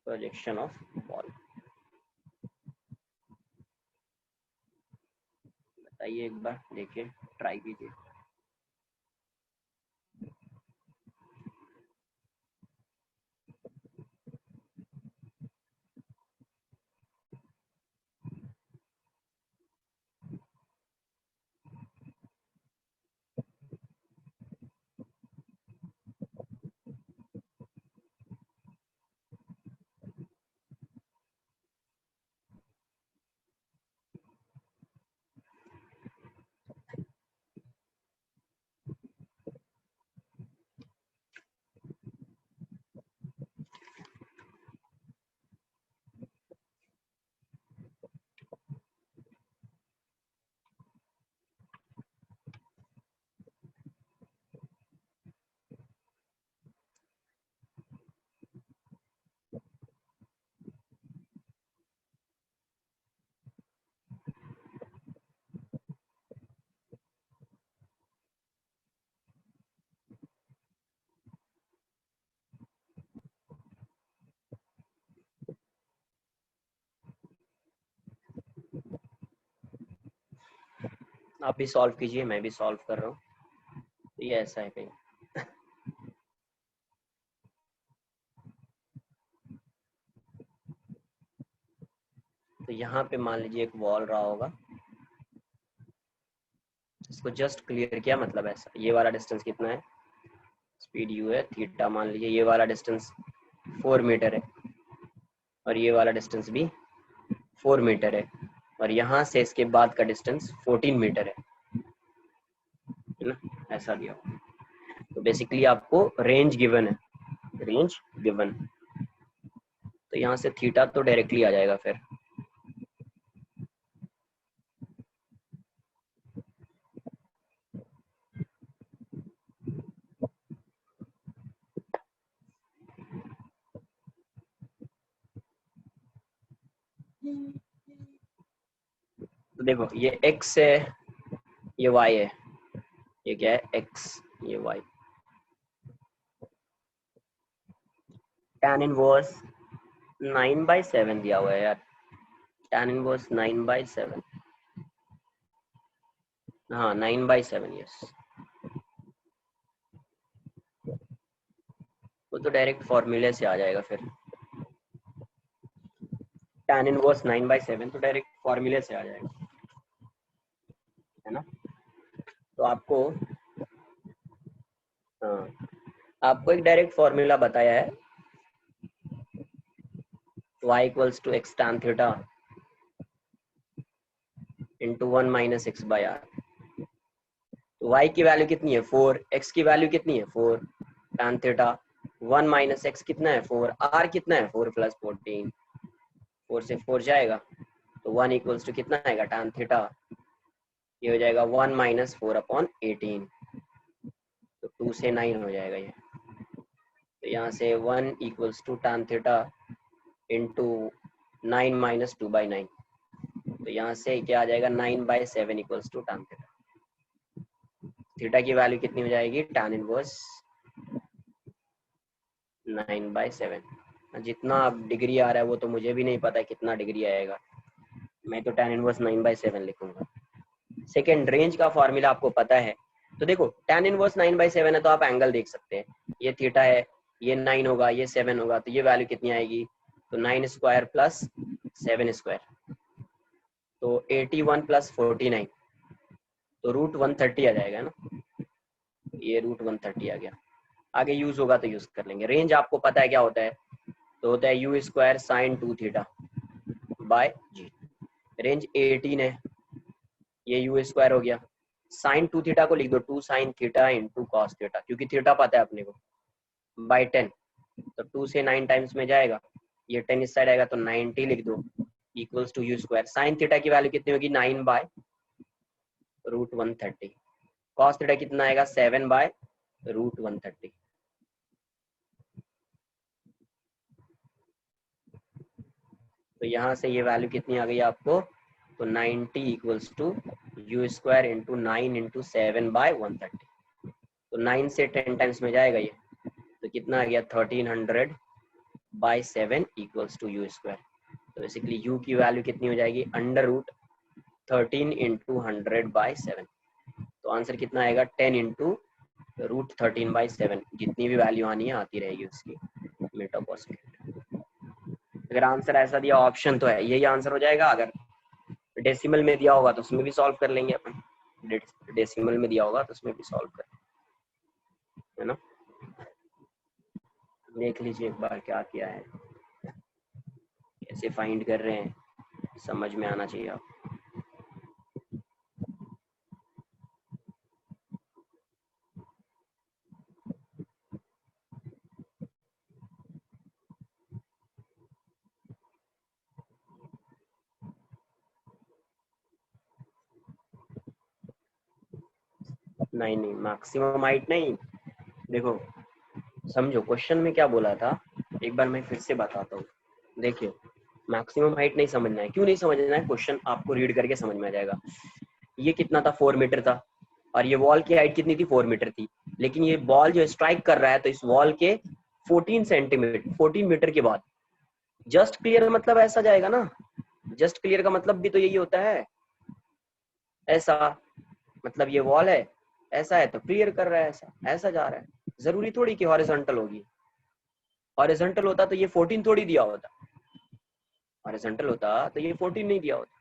Projection of ball. बताइए एक बार, देखिए, try कीजिए। आप भी solve कीजिए, मैं भी सॉल्व कर रहा हूँ। ये ऐसा है कहीं तो यहाँ पे मान लीजिए एक वॉल रहा होगा, इसको जस्ट क्लियर किया, मतलब ऐसा। ये वाला डिस्टेंस कितना है, स्पीड u है, थीटा मान लीजिए ये वाला डिस्टेंस 4 मीटर है और ये वाला डिस्टेंस भी 4 मीटर है और यहाँ से इसके बाद का डिस्टेंस 14 मीटर है ना, ऐसा दिया। तो बेसिकली आपको रेंज गिवन है, रेंज गिवन। तो यहाँ से थीटा तो डायरेक्टली आ जाएगा फिर। तो देखो ये x है, ये y है, ये क्या है x, ये y। tan इनवर्स 9/7 दिया हुआ है यार, tan इनवर्स 9/7, हाँ 9/7, यस। वो तो डायरेक्ट फॉर्मूले से आ जाएगा फिर, tan इनवर्स 9/7 तो डायरेक्ट फॉर्मूले से आ जाएगा, है ना। तो आपको हाँ, आपको एक डायरेक्ट फॉर्मूला बताया है, y equals to x tan theta into 1 minus x by r। तो y की वैल्यू कितनी है 4, x की वैल्यू कितनी है 4, tan थीटा 1 माइनस x कितना है 4, r कितना है 4 प्लस 14, 4 से 4 जाएगा तो 1 इक्वल्स टू कितना आएगा tan थीटा, ये हो जाएगा 1 माइनस 4/18, तो 2 से 9 हो जाएगा ये। तो यहाँ से 1 equals to tan theta into 9 minus 2/9, तो यहाँ से क्या आ जाएगा 9/7 equals to tan theta. Theta की वैल्यू कितनी हो जाएगी, tan इनवर्स 9/7। जितना डिग्री आ रहा है वो तो मुझे भी नहीं पता है कितना डिग्री आएगा, मैं तो tan इनवर्स 9/7 लिखूंगा। सेकेंड, रेंज का फॉर्मूला आपको पता है, तो देखो tan इनवर्स 9/7 है तो आप एंगल देख सकते हैं, ये थीटा है, ये 9 होगा, ये 7 होगा, तो ये वैल्यू कितनी आएगी, तो 9 स्क्वायर प्लस 7 स्क्वायर, तो 81 प्लस 49, तो √130 आ जाएगा ना, ये √130 आ गया। आगे यूज होगा तो यूज कर लेंगे। रेंज आपको पता है क्या होता है, तो होता है u square sign 2 theta by g। Range 18 है, ये u स्क्वायर हो गया, साइन 2 थीटा को लिख दो 2 sine theta into cos theta, क्योंकि थीटा पता है अपने को, बाय 10, तो 2 से 9 टाइम्स में जाएगा, ये 10 इस साइड आएगा तो 90 लिख दो equals to u square. Sine theta की वैल्यू कितनी होगी 9/√130, कॉस थीटा कितना आएगा 7/√130। तो यहाँ से ये वैल्यू कितनी आ गई आपको, तो 90 equals to u square into 9 into 7/130, तो 9 से 10 टाइम्स में जाएगा ये, तो कितना आ गया 1300/7 इक्वल्स टू u स्क्वायर। तो बेसिकली u की वैल्यू कितनी हो जाएगी √13 इंटू 100/7, तो आंसर कितना आएगा 10 इंटू √13/7, जितनी भी वैल्यू आनी है आती रहेगी उसकी मीटर पर सेकंड। अगर आंसर ऐसा दिया ऑप्शन तो है यही आंसर हो जाएगा, अगर डेसिमल में दिया होगा तो उसमें भी सॉल्व कर लेंगे अपन, डेसिमल में दिया होगा तो उसमें भी सॉल्व कर, है ना। देख लीजिए एक बार क्या किया है, कैसे फाइंड कर रहे हैं, समझ में आना चाहिए आप। नहीं नहीं, मैक्सिमम हाइट नहीं, देखो समझो क्वेश्चन में क्या बोला था, एक बार मैं फिर से बताता हूँ। देखिए मैक्सिमम हाइट नहीं समझना है, क्यों नहीं समझना है, क्वेश्चन आपको रीड करके समझ में आ जाएगा। ये कितना था 4 मीटर था, और ये वॉल की हाइट कितनी थी 4 मीटर थी, लेकिन ये बॉल जो स्ट्राइक कर रहा है तो इस वॉल के 14 सेंटीमीटर 14 मीटर के बाद जस्ट क्लियर मतलब ऐसा जाएगा ना, जस्ट क्लियर का मतलब भी तो यही होता है ऐसा, मतलब ये वॉल है, ऐसा है तो क्लियर कर रहा है, ऐसा ऐसा जा रहा है। जरूरी थोड़ी कि हॉरिजॉन्टल होगी, हॉरिजॉन्टल होता तो ये 14 थोड़ी दिया होता, हॉरिजॉन्टल होता तो ये 14 नहीं दिया होता।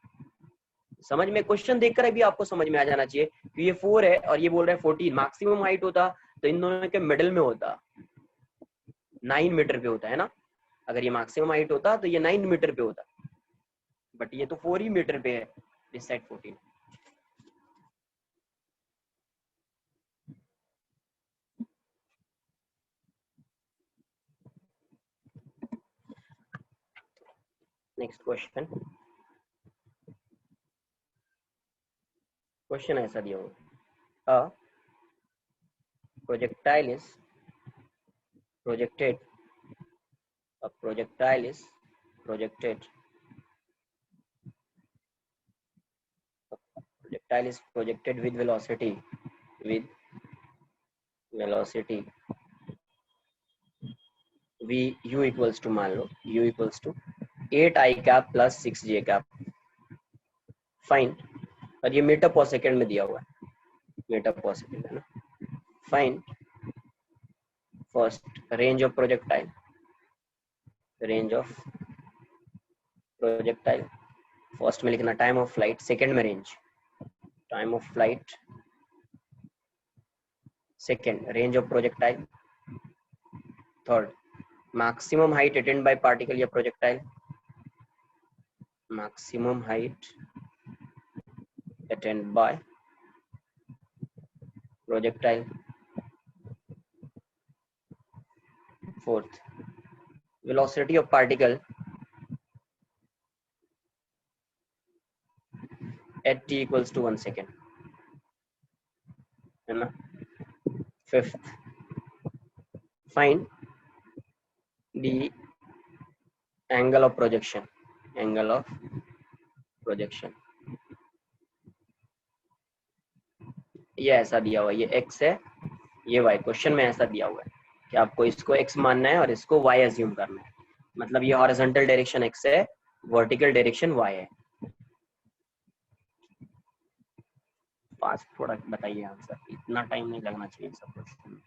समझ में, क्वेश्चन देखकर भी आपको समझ में आ जाना चाहिए कि ये 4 है और ये बोल रहा है 14। मैक्सिमम हाइट होता तो इन दोनों के मिडिल में होता, 9 मीटर पे होता है ना। अगर ये मैक्सिमम हाइट होता तो ये 9 मीटर पे होता, बट ये तो 4 ही मीटर पे है, इस साइड 14। नेक्स्ट क्वेश्चन, क्वेश्चन ऐसा दिया हुआ, अ projectile is projected, a projectile is projected, projectile is projected with velocity v u equals to, मान लो u equals to 8i cap plus 6j cap, fine. और ये मीटर पर सेकेंड में दिया हुआ है, मीटर पर सेकेंड है ना। Fine first range of projectile, range of projectile, first में लिखना टाइम ऑफ फ्लाइट, सेकेंड में range, time of flight, second range of projectile, third maximum height attained by particle या projectile, maximum height attained by projectile, fourth velocity of particle at t equals to 1 second, है ना। fifth find the angle of projection, angle of projection, ये ऐसा दिया हुआ है, ये x है ये y, क्वेश्चन में ऐसा दिया हुआ है कि आपको इसको x मानना है और इसको y अज्यूम करना है। मतलब ये हॉरिजॉन्टल डायरेक्शन x है, वर्टिकल डायरेक्शन y है। फास्ट थोड़ा बताइए आंसर, इतना टाइम नहीं लगना चाहिए सब क्वेश्चन में।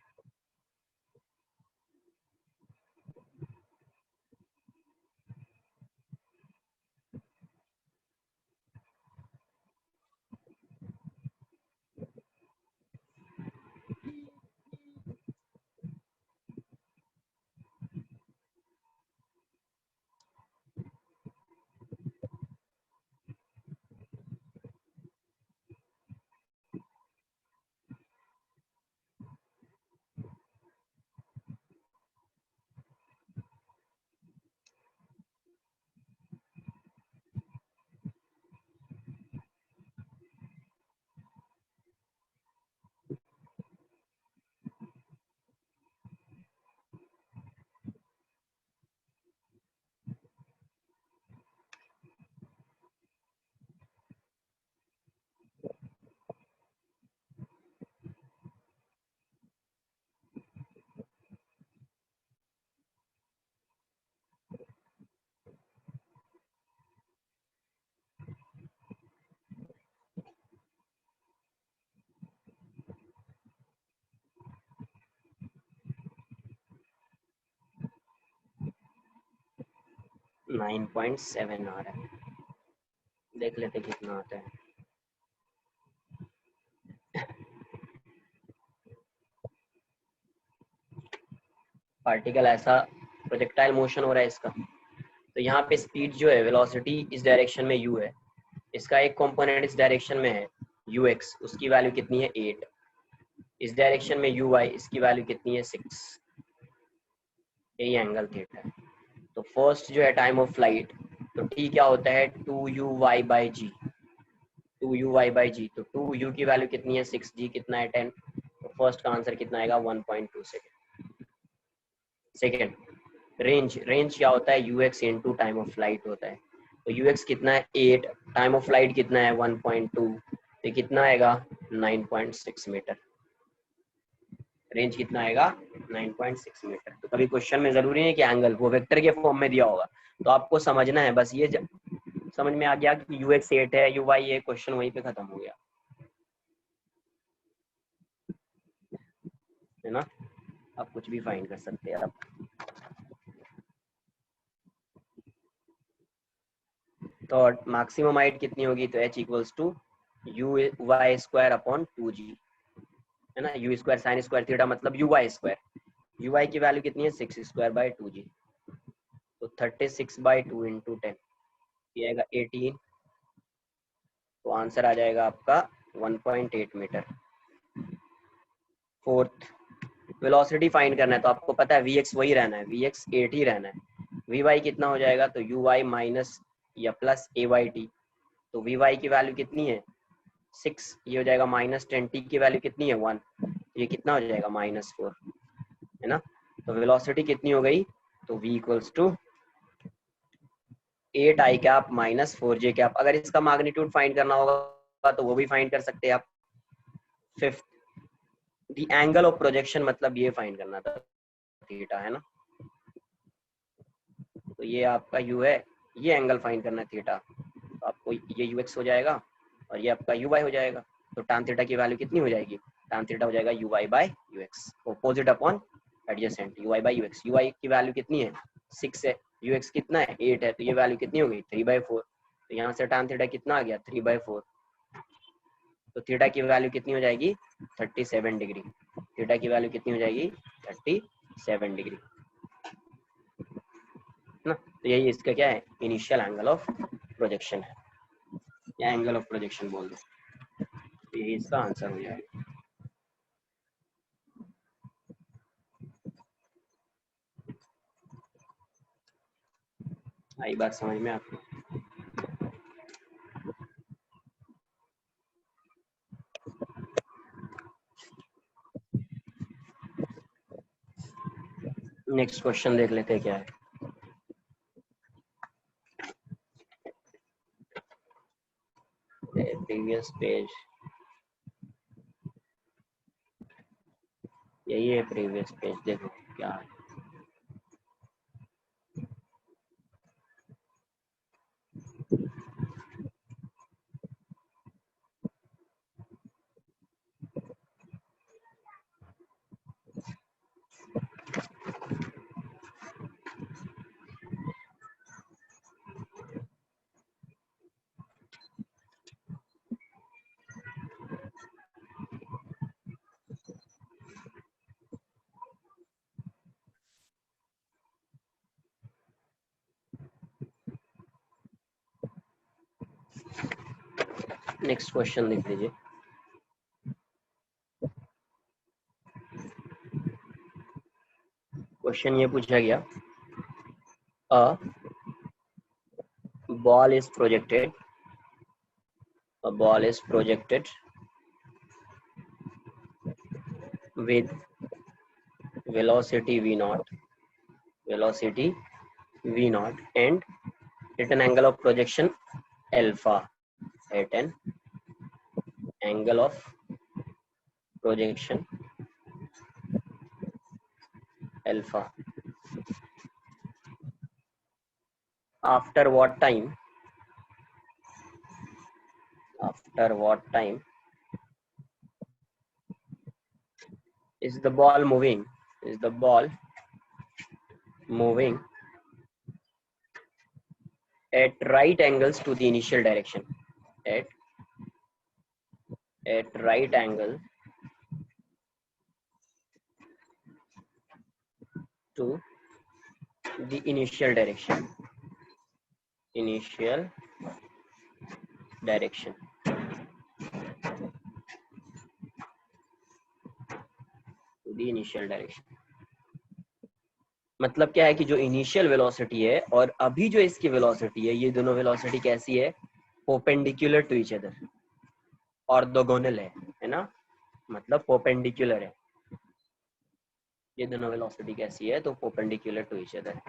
नाइन 9.7 आ रहा है, देख लेते कितना आता है। पार्टिकल ऐसा प्रोजेक्टाइल मोशन हो रहा है इसका, तो यहाँ पे स्पीड जो है, वेलोसिटी इस डायरेक्शन में u है, इसका एक कंपोनेंट इस डायरेक्शन में है ux, उसकी वैल्यू कितनी है 8, इस डायरेक्शन में uy, इसकी वैल्यू कितनी है 6, यही एंगल थीटा है। तो फर्स्ट जो है टाइम ऑफ फ्लाइट, तो t क्या होता है 2u/g, 2u/g, तो 2u की वैल्यू कितनी है 6, g कितना है 10, तो फर्स्ट का आंसर कितना आएगा 1.2 सेकेंड। सेकेंड रेंज, रेंज क्या होता है ux into time of flight होता है, तो ux कितना है 8, टाइम ऑफ फ्लाइट कितना है 1.2, तो कितना आएगा 9.6 मीटर, रेंज कितना आएगा 9.6 मीटर। तो कभी क्वेश्चन में जरूरी है कि एंगल वो वेक्टर के फॉर्म में दिया होगा, तो आपको समझना है बस, ये समझ में आ गया कि ux 8 है uy ये, क्वेश्चन वहीं पे खत्म हो गया। है ना, आप कुछ भी फाइंड कर सकते हैं आप। तो मैक्सिमम हाइट कितनी होगी, तो h equals to u y square upon 2g, है ना, u square sine square theta मतलब u y square, u y की वैल्यू कितनी है 6 स्क्वायर बाई 2g, तो 36 बाई 2 इंटू 10 ये आएगा 18, तो आंसर आ जाएगा आपका 1.8 मीटर। फोर्थ, वेलोसिटी फाइंड करना है, तो आपको पता है vx वही रहना है, vx 8 ही रहना है, vy कितना हो जाएगा, तो uy माइनस या प्लस ayt, तो vy की वैल्यू कितनी है 6, ये हो जाएगा माइनस 10, t की वैल्यू कितनी है 1, ये कितना हो जाएगा -4, है ना, तो वेलोसिटी कितनी हो गई, तो v equals to 8i cap minus 4j cap. अगर इसका मैग्नीट्यूड फाइंड करना होगा तो वो भी फाइंड कर सकते हैं आप। Fifth, the angle of projection, मतलब ये फाइंड करना था थीटा, है ना, तो ये आपका u है, ये एंगल फाइंड करना है थीटा, तो आपको ये ux हो जाएगा और ये आपका uy हो जाएगा, तो tan थीटा की वैल्यू कितनी हो जाएगी, tan थीटा हो जाएगा uy by ux, opposite upon adjacent, uy by ux, uy की वैल्यू कितनी है 6 है, ux कितना है 8 है, तो ये वैल्यू कितनी हो गई 3/4, तो यहाँ से tan थीटा कितना आ गया 3/4, तो थीटा की वैल्यू कितनी हो जाएगी 37 डिग्री, थीटा की वैल्यू कितनी हो जाएगी 37 डिग्री, ना, तो यही इसका क्या है इनिशियल एंगल ऑफ प्रोजेक्शन है, या एंगल ऑफ प्रोजेक्शन बोल दो, तो यही इसका आंसर हो जाएगा। आई बात समझ में आपको? नेक्स्ट क्वेश्चन देख लेते हैं क्या है। प्रीवियस पेज, यही है प्रीवियस पेज, देखो क्या है। नेक्स्ट क्वेश्चन देख लीजिए। क्वेश्चन ये पूछा गया, a ball is projected, a ball is projected with velocity v naught, velocity v naught, and at an angle of projection alpha, at an angle of projection alpha, after what time, after what time is the ball moving, is the ball moving at right angles to the initial direction, at right angle to the initial direction, initial direction, to the initial direction। मतलब क्या है कि जो initial velocity है और अभी जो इसकी वेलोसिटी है, ये दोनों वेलोसिटी कैसी है, perpendicular to each other, orthogonal है ना, मतलब परपेंडिकुलर है, ये दोनों वेलोसिटी कैसी है, तो परपेंडिकुलर टू ईच अदर।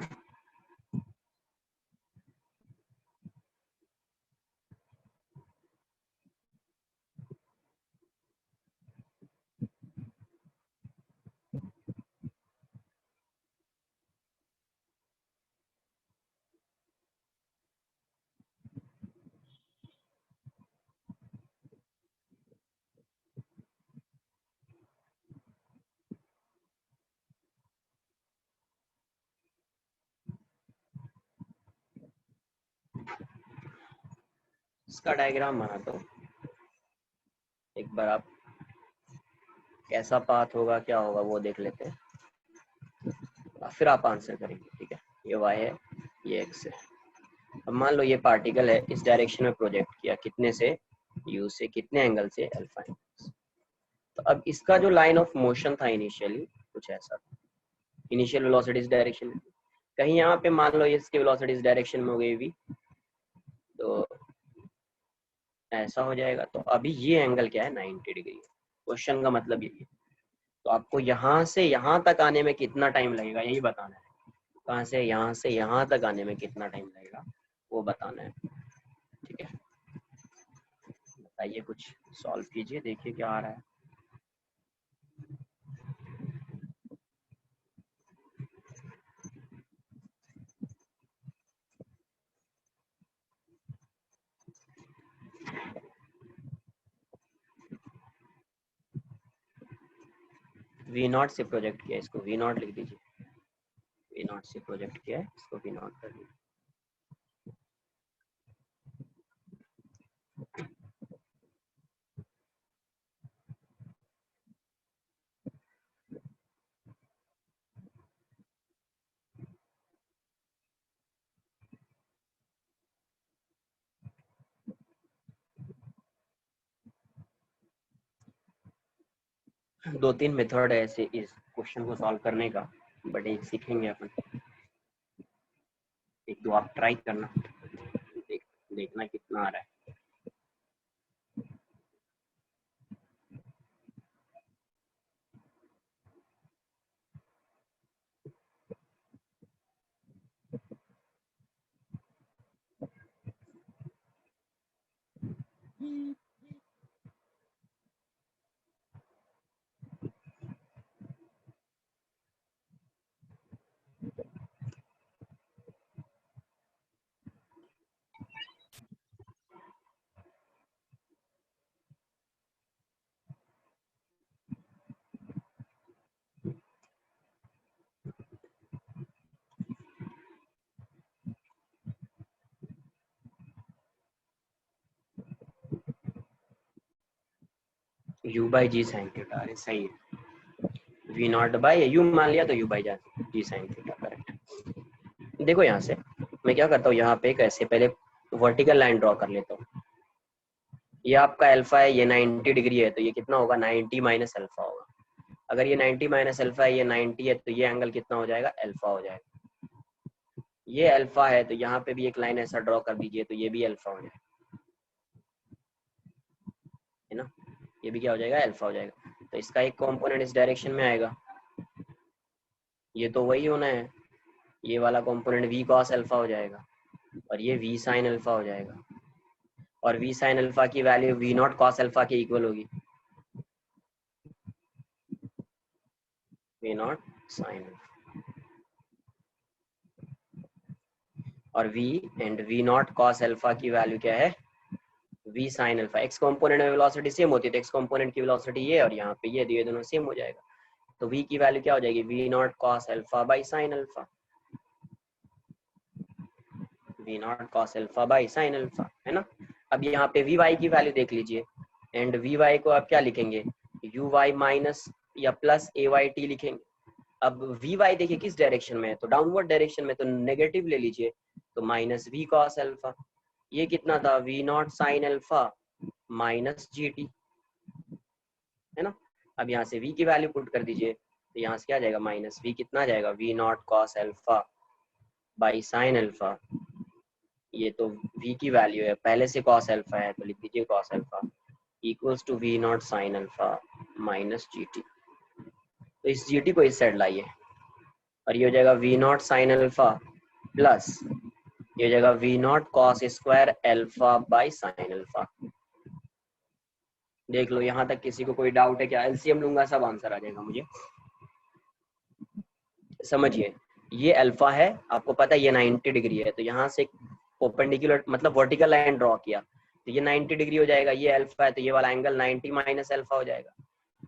इसका डायग्राम बना दो एक बार, आप कैसा पाथ होगा क्या होगा वो देख लेते हैं, फिर आप आंसर करेंगे। ठीक है, ये y है, ये x है। अब मान लो ये पार्टिकल है, इस डायरेक्शन में प्रोजेक्ट किया, कितने से, u से, कितने एंगल से, अल्फा एंगल। तो अब इसका जो लाइन ऑफ मोशन था इनिशियली कुछ ऐसा था, इनिशियल वेलोसिटी इस डायरेक्शन में, कहीं यहाँ पे मान लो इसकी वेलोसिटी इस डायरेक्शन में हो गई v, तो ऐसा हो जाएगा। तो अभी ये एंगल क्या है, 90 डिग्री। क्वेश्चन का मतलब यही है। तो आपको यहाँ से यहाँ तक आने में कितना टाइम लगेगा यही बताना है। कहाँ से यहाँ तक आने में कितना टाइम लगेगा वो बताना है। ठीक है, बताइए, कुछ सॉल्व कीजिए, देखिए क्या आ रहा है। V0 से प्रोजेक्ट किया, इसको V0 लिख दीजिए। V0 से प्रोजेक्ट किया है, इसको V0 कर दीजिए। दो तीन मेथड है ऐसे इस क्वेश्चन को सॉल्व करने का, बट एक सीखेंगे अपन, एक दो आप ट्राई करना, देखना कितना आ रहा है। u by g sine theta, अरे सही है। V0 बाई u मान लिया तो u by g sine theta, correct. देखो यहाँ से मैं क्या करता हूँ, यहाँ पे एक ऐसे पहले वर्टिकल लाइन ड्रॉ कर लेता हूँ। ये आपका अल्फा है, ये 90 डिग्री है, तो ये कितना होगा, 90 माइनस अल्फा होगा। अगर ये 90 माइनस अल्फा है, ये 90 है, तो ये एंगल कितना हो जाएगा, अल्फा हो जाएगा। ये अल्फा है, तो यहाँ पे भी एक लाइन ऐसा ड्रॉ कर दीजिए, तो ये भी अल्फा हो जाएगा, है ना, ये भी क्या हो जाएगा, अल्फा हो जाएगा। तो इसका एक कंपोनेंट इस डायरेक्शन में आएगा, ये तो वही होना है, ये वाला कंपोनेंट v cos अल्फा हो जाएगा, और ये v sin अल्फा हो जाएगा, और v sin अल्फा की वैल्यू v0 cos अल्फा के इक्वल होगी, v0 sin अल्फा, और v and v0 cos alpha की वैल्यू क्या है, v sin alpha. x component में वेलोसिटी सेम होती है, तो x कंपोनेंट की वेलोसिटी ये और यहाँ पे ये दोनों सेम हो जाएगा, तो v की वैल्यू क्या हो जाएगी, v0 cos alpha by sin alpha, v0 cos alpha by sin alpha, है ना। अब यहाँ पे vy की वैल्यू देख लीजिए, एंड vy को आप क्या लिखेंगे, uy माइनस या प्लस ayt लिखेंगे। अब vy देखिए किस डायरेक्शन में है, तो डाउनवर्ड डायरेक्शन में, तो नेगेटिव ले लीजिए, तो माइनस v cos अल्फा, ये कितना था, v0 sin alpha minus gt, है ना। अब यहाँ से v की वैल्यू पुट कर दीजिए, तो यहाँ से क्या आ जाएगा, माइनस v कितना आ जाएगा, v0 cos alpha by sin alpha, ये तो v की वैल्यू है, पहले से cos अल्फा है तो लिख दीजिए cos alpha equals to v0 sin alpha minus gt। तो इस gt को इस साइड लाइए, और ये हो जाएगा v0 sin अल्फा प्लस ये हो जाएगा v0 cos square alpha by sin alpha. देख लो यहाँ तक किसी को कोई डाउट है क्या, एलसीएम लूंगा सब आंसर आ जाएगा मुझे। समझिए, ये अल्फा है, आपको पता है ये 90 डिग्री है, तो यहाँ से परपेंडिकुलर मतलब वर्टिकल लाइन ड्रॉ किया, तो ये 90 डिग्री हो जाएगा, ये अल्फा है तो ये वाला एंगल 90 माइनस अल्फा हो जाएगा,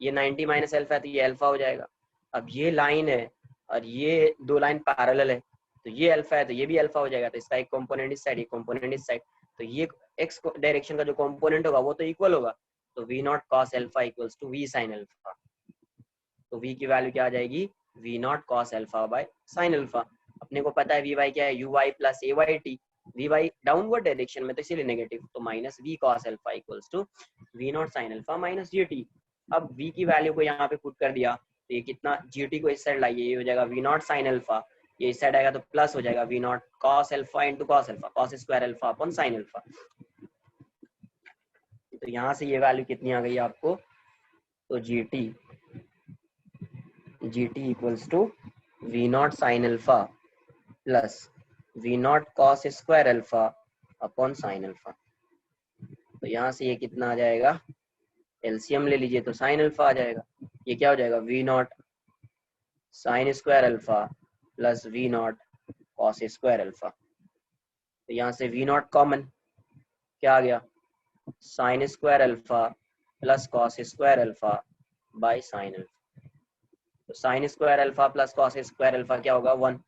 ये 90 माइनस अल्फा है तो ये अल्फा हो जाएगा। अब ये लाइन है और ये दो लाइन पैरेलल है, तो ये अल्फा है तो ये भी अल्फा हो जाएगा, तो इसका एक कंपोनेंट इस साइड, एक कंपोनेंट इस साइड, तो ये एक्स डायरेक्शन का जो कंपोनेंट होगा वो तो इक्वल होगा, तो v naught cos alpha equals to v sine alpha. तो v की वैल्यू क्या आ जाएगी, v naught cos alpha by sine alpha. अपने को पता है vy क्या है, uy plus ayt, vy downward direction में तो इसीलिए नेगेटिव, तो minus v cos alpha equals to v not sine alpha minus gt। अब v की वैल्यू को यहाँ पे पुट कर दिया तो ये कितना, gt को इस साइड लाइए, ये हो जाएगा v नॉट साइन अल्फा, ये इस साइड आएगा तो प्लस हो जाएगा v not cos alpha into cos alpha, cos square alpha upon sine alpha. तो यहाँ से ये वैल्यू कितनी आ गई आपको, तो gt equals to v not sine alpha plus v not cos square alpha upon sine alpha. तो यहाँ से ये कितना आ जाएगा, एलसीएम ले लीजिए तो साइन अल्फा आ जाएगा, ये क्या हो जाएगा v not sine square alpha plus v not cos square alpha. तो यहाँ से v नॉट कॉमन क्या आ गया, sine square alpha plus cos square alpha by sine alpha. तो sine square alpha plus cos square alpha क्या होगा 1,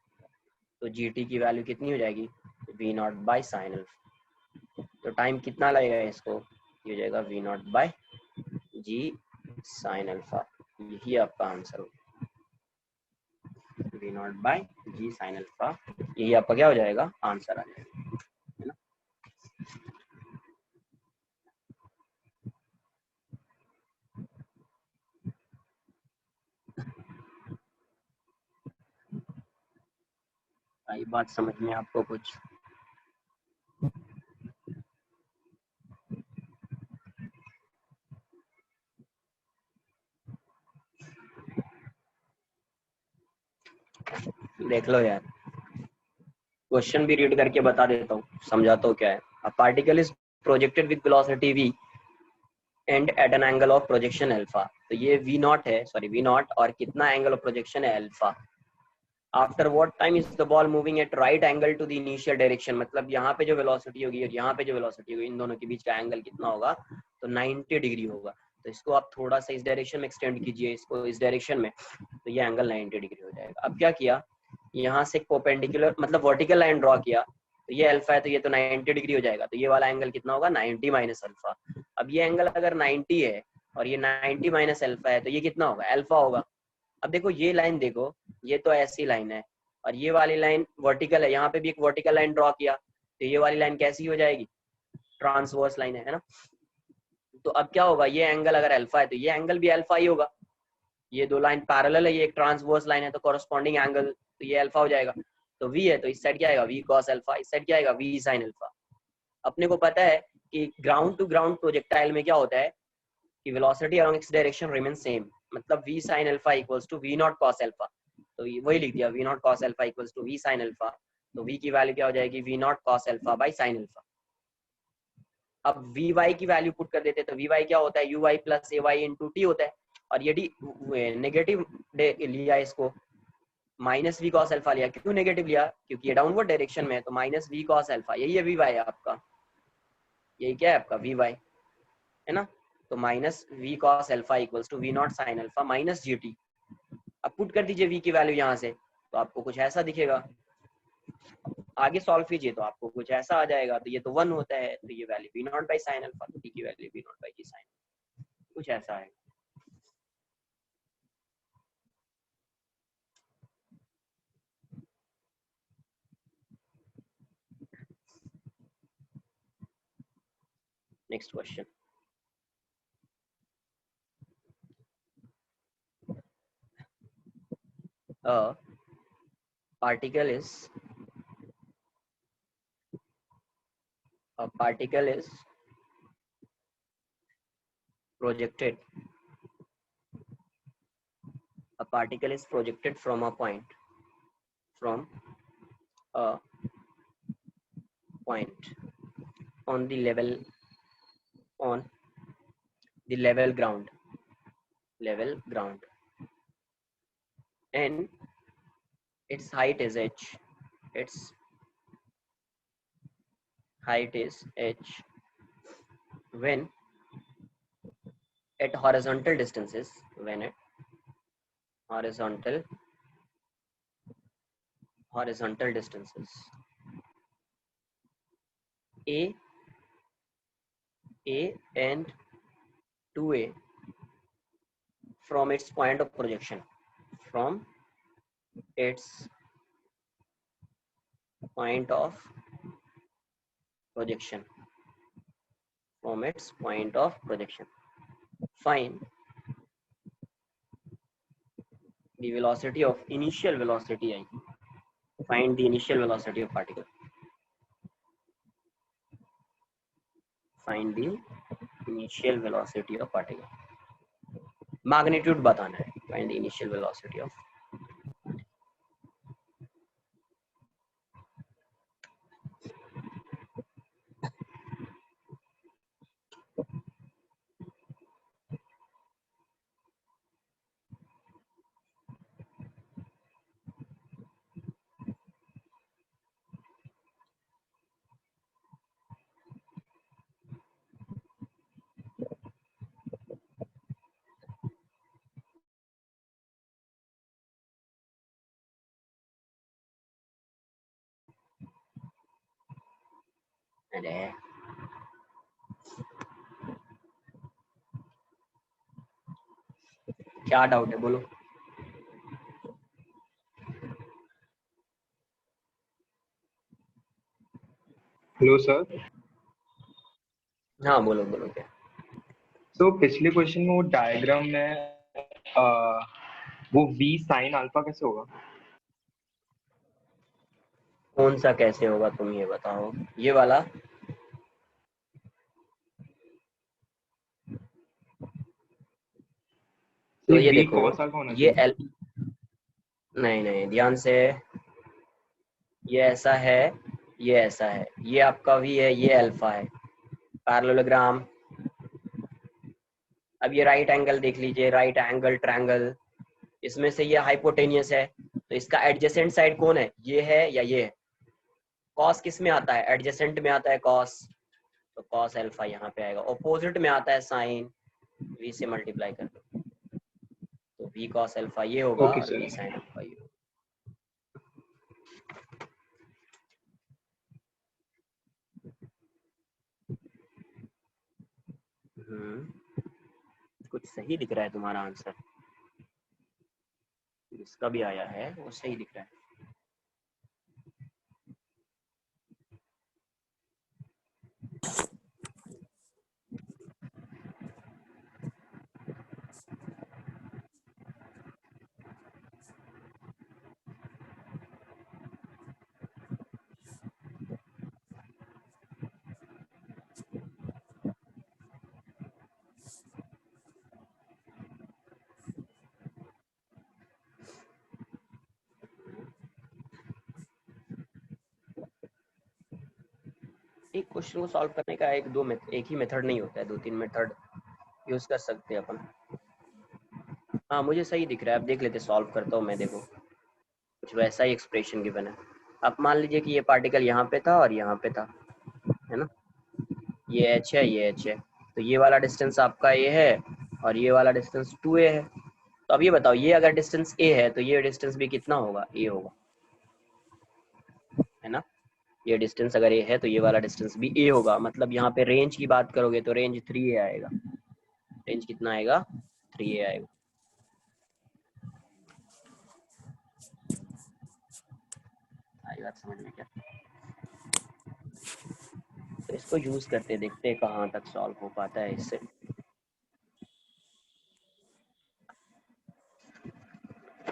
तो gt की वैल्यू कितनी हो जाएगी, v naught by sine alpha. तो टाइम कितना लगेगा इसको, ये हो जाएगा v naught by g sine alpha, यही आपका आंसर होगा, v naught by g sine alpha, यही आपका क्या हो जाएगा, आंसर आ जाएगा, है ना। आई बात समझ में आपको कुछ, देख लो यार, क्वेश्चन भी रीड करके बता देता हूँ, समझाता हूँ क्या है। A particle is projected with velocity v and at an angle of projection alpha. तो ये v नॉट है, सॉरी v नॉट, और कितना एंगल ऑफ प्रोजेक्शन है alpha. After what time is the ball moving at right angle to the initial direction, मतलब यहाँ पे जो वेलोसिटी होगी और यहाँ पे जो वेलोसिटी होगी, इन दोनों के बीच का एंगल कितना होगा, तो 90 डिग्री होगा। तो इसको आप थोड़ा सा इस डायरेक्शन में एक्सटेंड कीजिए, इसको इस डायरेक्शन में, तो ये एंगल 90 डिग्री हो जाएगा। अब क्या किया, यहाँ से परपेंडिकुलर मतलब वर्टिकल लाइन ड्रॉ किया, तो ये अल्फा है तो ये तो 90 डिग्री हो जाएगा, तो ये वाला एंगल कितना होगा 90 माइनस अल्फा। अब ये एंगल अगर 90 है और ये 90 माइनस अल्फा है तो ये कितना होगा, अल्फा होगा। अब देखो ये लाइन देखो, ये तो ऐसी लाइन है और ये वाली लाइन वर्टिकल है, यहाँ पे भी एक वर्टिकल लाइन ड्रॉ किया तो ये वाली लाइन कैसी हो जाएगी, ट्रांसवर्स लाइन है ना। तो अब क्या होगा, ये एंगल अगर अल्फा है तो ये एंगल भी अल्फा ही होगा, ये दो लाइन पैरेलल है, ये एक ट्रांसवर्स लाइन है तो कॉरस्पॉन्डिंग एंगल तो ये अल्फा हो जाएगा। तो v है तो इस साइड क्या आएगा v cos अल्फा, इस साइड क्या आएगा v sin अल्फा। अपने को पता है कि ग्राउंड टू ग्राउंड प्रोजेक्टाइल में क्या होता है कि velocity along x direction remain same, मतलब v sin alpha equals to v not cos alpha, तो वही लिख दिया v not cos alpha equals to v sin alpha. तो v की वैल्यू क्या हो जाएगी, v not cos alpha by sin alpha. अब vy की वैल्यू पुट कर देते तो vy क्या होता है uy plus ay into t होता है, और यदि नेगेटिव लिया इसको माइनस वी कॉस अल्फा लिया, क्यों नेगेटिव लिया, क्योंकि ये डाउनवर्ड डायरेक्शन में है, तो माइनस वी कॉस अल्फा, यही है वी वाई आपका, यही क्या है आपका वी वाई, है ना। तो minus v cos alpha equals to v naught sine alpha minus g t. अब पुट कर दीजिए वी की वैल्यू यहाँ से, तो आपको कुछ ऐसा दिखेगा, आगे सॉल्व कीजिए तो आपको कुछ ऐसा आ जाएगा, तो ये तो 1 होता है, तो ये value v naught by sine alpha, तो टी की वैल्यू वी नॉट बाई की साइन, कुछ ऐसा है। Next question, a particle is projected, a particle is projected from a point on the level ground, and its height is h, when at horizontal distances, horizontal distances a and 2a from its point of projection, from its point of projection, from its point of projection. Find the velocity of initial velocity I. Find the initial velocity of particle. Find the initial velocity of particle. Magnitude बताना है. Find the initial velocity of. अरे क्या doubt है बोलो. Hello sir. हाँ बोलो बोलो क्या. तो पिछले क्वेश्चन में वो डायग्राम में वो v साइन अल्फा कैसे होगा? कौन सा कैसे होगा तुम ये बताओ. ये वाला तो ये v देखो cos अल्फा होना ये चाहिए. एल. नहीं नहीं ध्यान से. ये ऐसा है, ये ऐसा है, ये आपका v है, ये अल्फा है. पैरेललोग्राम. अब ये राइट एंगल देख लीजिए, राइट एंगल ट्रायंगल. इसमें से ये हाइपोटेनियस है, तो इसका एडजेसेंट साइड कौन है, ये है या ये है. कॉस किस में आता है, एडजेसेंट में आता है कॉस, तो कॉस अल्फा यहाँ पे आएगा. ऑपोजिट में आता है साइन, v से मल्टीप्लाई कर दो तो v cos अल्फा ये होगा ओके और सर. v sin अल्फा ये होगा. कुछ सही दिख रहा है तुम्हारा आंसर. जिसका भी आया है वो सही दिख रहा है. एक क्वेश्चन को सॉल्व करने का एक ही मेथड नहीं होता है, 2-3 मेथड यूज कर सकते हैं अपन. हाँ मुझे सही दिख रहा है. अब देख लेते, सॉल्व करता हूँ मैं. देखो कुछ वैसा ही एक्सप्रेशन गिवन है. अब मान लीजिए कि ये पार्टिकल यहाँ पे था और यहाँ पे था, है ना. ये h है, ये h है, तो ये वाला डिस्टेंस आपका a है और ये वाला डिस्टेंस 2a है. तो अब ये बताओ, ये अगर डिस्टेंस a है तो ये डिस्टेंस भी कितना होगा, a होगा, है ना. ये डिस्टेंस अगर a है तो ये वाला डिस्टेंस भी a होगा. मतलब यहाँ पे रेंज की बात करोगे तो रेंज 3a आएगा. रेंज कितना आएगा, 3a आएगा. आई बात समझ में क्या. तो इसको यूज करते देखते हैं कहाँ तक सॉल्व हो पाता है इससे.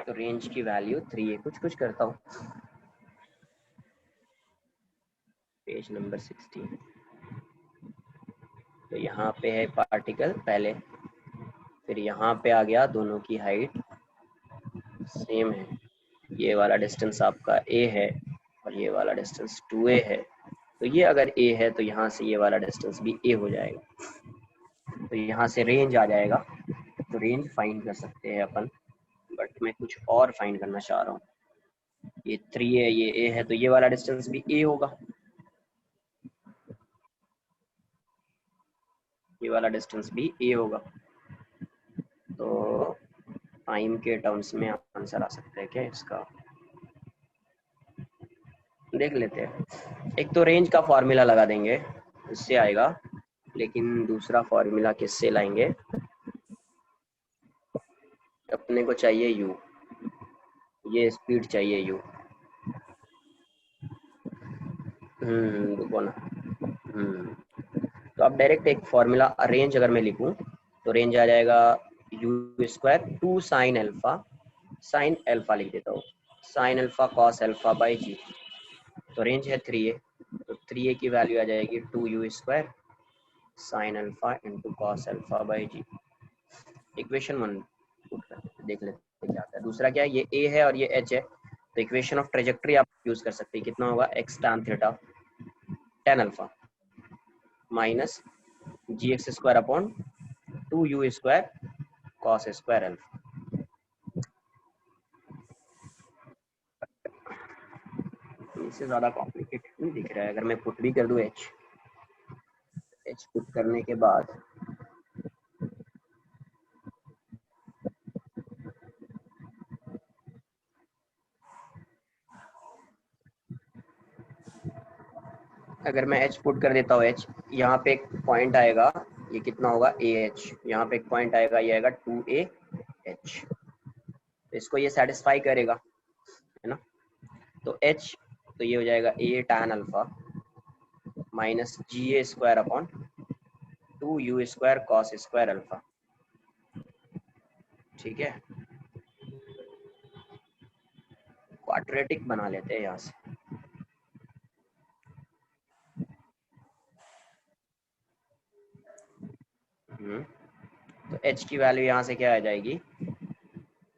तो रेंज की वैल्यू 3a. कुछ करता हूँ. Page number 16. तो यहाँ पे है पार्टिकल पहले, फिर यहाँ पे आ गया, दोनों की हाइट सेम है. ये वाला डिस्टेंस आपका a है और ये वाला डिस्टेंस 2a है. तो ये अगर a है तो यहाँ से ये वाला डिस्टेंस भी a हो जाएगा. तो यहाँ से रेंज आ जाएगा. तो रेंज फाइंड कर सकते हैं अपन, बट मैं कुछ और फाइंड करना चाह रहा हूँ. ये 3 है, ये a है, तो ये वाला डिस्टेंस भी a होगा. ये वाला डिस्टेंस भी a होगा. तो टाइम के टर्म्स में आंसर आ सकता है क्या इसका. देख लेते हैं। एक तो रेंज का फॉर्मूला लगा देंगे, इससे आएगा, लेकिन दूसरा फॉर्मूला किससे लाएंगे? अपने को चाहिए यू, ये स्पीड चाहिए यू। रुको ना। तो अब डायरेक्ट एक फॉर्मूला रेंज अगर मैं लिखूं तो रेंज आ जाएगा u square 2 sine alpha, sine alpha लिख देता हूँ, sine alpha cos alpha by g. तो रेंज है 3a, तो 3a की वैल्यू आ जाएगी 2 u square sine alpha into cos alpha by g. Equation 1 देख लेते हैं क्या आता है। दूसरा क्या है, ये a है और ये h है, तो इक्वेशन ऑफ ट्रेजेक्टरी आप यूज कर सकते हैं। कितना होगा, x tan theta tan alpha minus g x square upon 2 u square cos square alpha. इससे ज़्यादा कॉम्प्लिकेटेड नहीं दिख रहा है। अगर मैं पुट भी कर दूँ एच पुट करने के बाद अगर मैं एच पुट कर देता हूँ, एच यहाँ पे एक पॉइंट आएगा, ये कितना होगा ए एच, यहाँ पे एक पॉइंट आएगा, ये आएगा 2a एच, तो इसको ये सेटिस्फाई करेगा, है ना। तो एच, तो ये हो जाएगा a tan alpha minus g a square upon 2 u square cos square alpha. ठीक है, क्वाड्रेटिक बना लेते हैं यहाँ से। तो h की वैल्यू यहाँ से क्या आ जाएगी,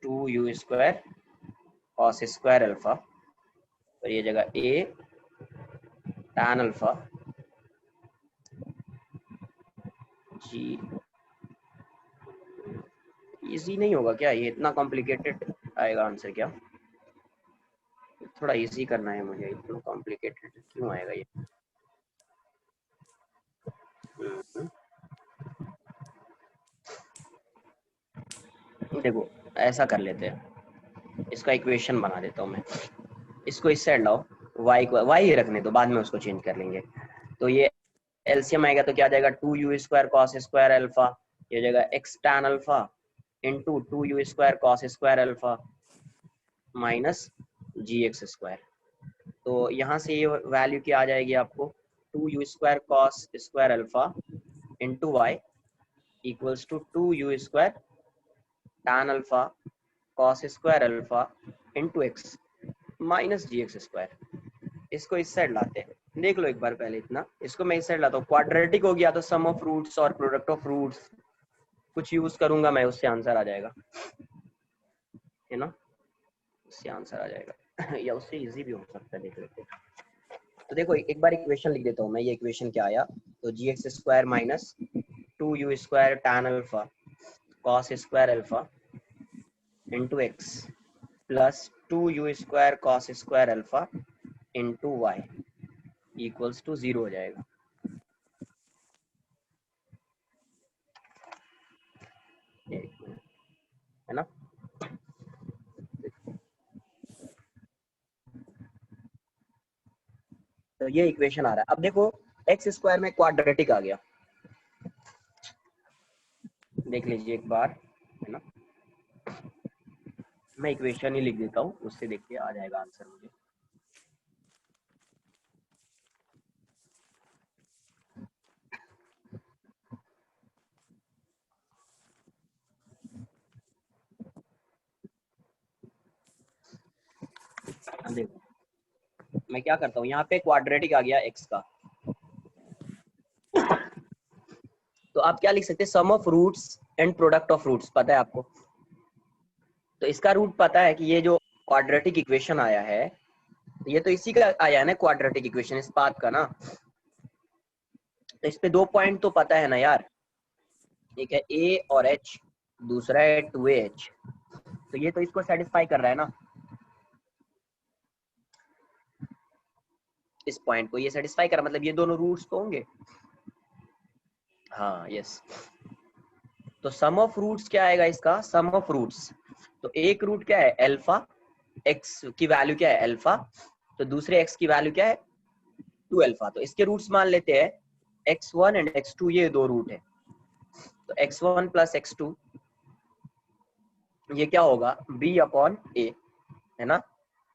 2 u square cos square alpha, और ये जगह a tan alpha g. Easy नहीं होगा क्या ये, इतना कॉम्प्लिकेटेड आएगा आंसर क्या? थोड़ा इजी करना है मुझे, इतना कॉम्प्लिकेटेड क्यों आएगा ये? देखो ऐसा कर लेते हैं, इसका इक्वेशन बना देता हूँ मैं, इसको इस साइड लाओ, y को y ही रखने दो, बाद में उसको चेंज कर लेंगे। तो ये एलसीएम आएगा तो क्या आ जाएगा, 2 u square cos square alpha, ये हो जाएगा x tan alpha into 2 u square cos square alpha minus g x square. तो यहाँ से ये वैल्यू क्या आ जाएगी आपको, 2 u square cos square alpha into y equals to 2 u square tan alpha cos square alpha into x minus g x square. इसको इस साइड लाते हैं, देख लो एक बार पहले इतना, इसको मैं इस साइड लाता हूँ। क्वाड्रेटिक हो गया तो सम ऑफ रूट्स और प्रोडक्ट ऑफ रूट्स कुछ यूज करूंगा मैं, उससे आंसर आ जाएगा, है ना, उससे आंसर आ जाएगा या उससे इजी भी हो सकता है, देख लेते हैं। तो देखो एक बार इक्वेशन लिख देता हूँ मैं, ये इक्वेशन क्या आया, तो g x square minus 2 u square tan alpha cos square alpha into x plus 2 u square cos square alpha into y equals to 0 हो जाएगा। है ना, तो ये इक्वेशन आ रहा है। अब देखो एक्स स्क्वायर में क्वाड्रेटिक आ गया, देख लीजिए एक बार, है ना, मैं इक्वेशन ही लिख देता हूँ, उससे देखिए आ जाएगा आंसर मुझे। देखो मैं क्या करता हूँ, यहाँ पे क्वाड्रेटिक आ गया एक्स का, तो आप क्या लिख सकते हैं, sum of roots and product of roots पता है आपको। तो इसका रूट पता है कि ये जो क्वाड्रेटिक इक्वेशन आया है, ये तो इसी का आया है ना क्वाड्रेटिक इक्वेशन, इस पाथ का ना। तो इस पे 2 पॉइंट तो पता है ना यार, एक है a और h, दूसरा है 2ah, तो ये तो इसको सेटिस्फाई कर रहा है ना, इस पॉइंट को ये सेटिस्फाई कर, मतलब ये दोनों रूट्स तो होंगे। हाँ यस, तो सम ऑफ रूट्स क्या आएगा इसका, सम ऑफ रूट्स, तो एक रूट क्या है अल्फा, एक्स की वैल्यू क्या है अल्फा, तो दूसरे x की वैल्यू क्या है 2 अल्फा। तो इसके रूट्स मान लेते हैं x1 एंड x2, ये दो रूट है। तो x1 प्लस x2 ये क्या होगा b अपॉन a, है ना।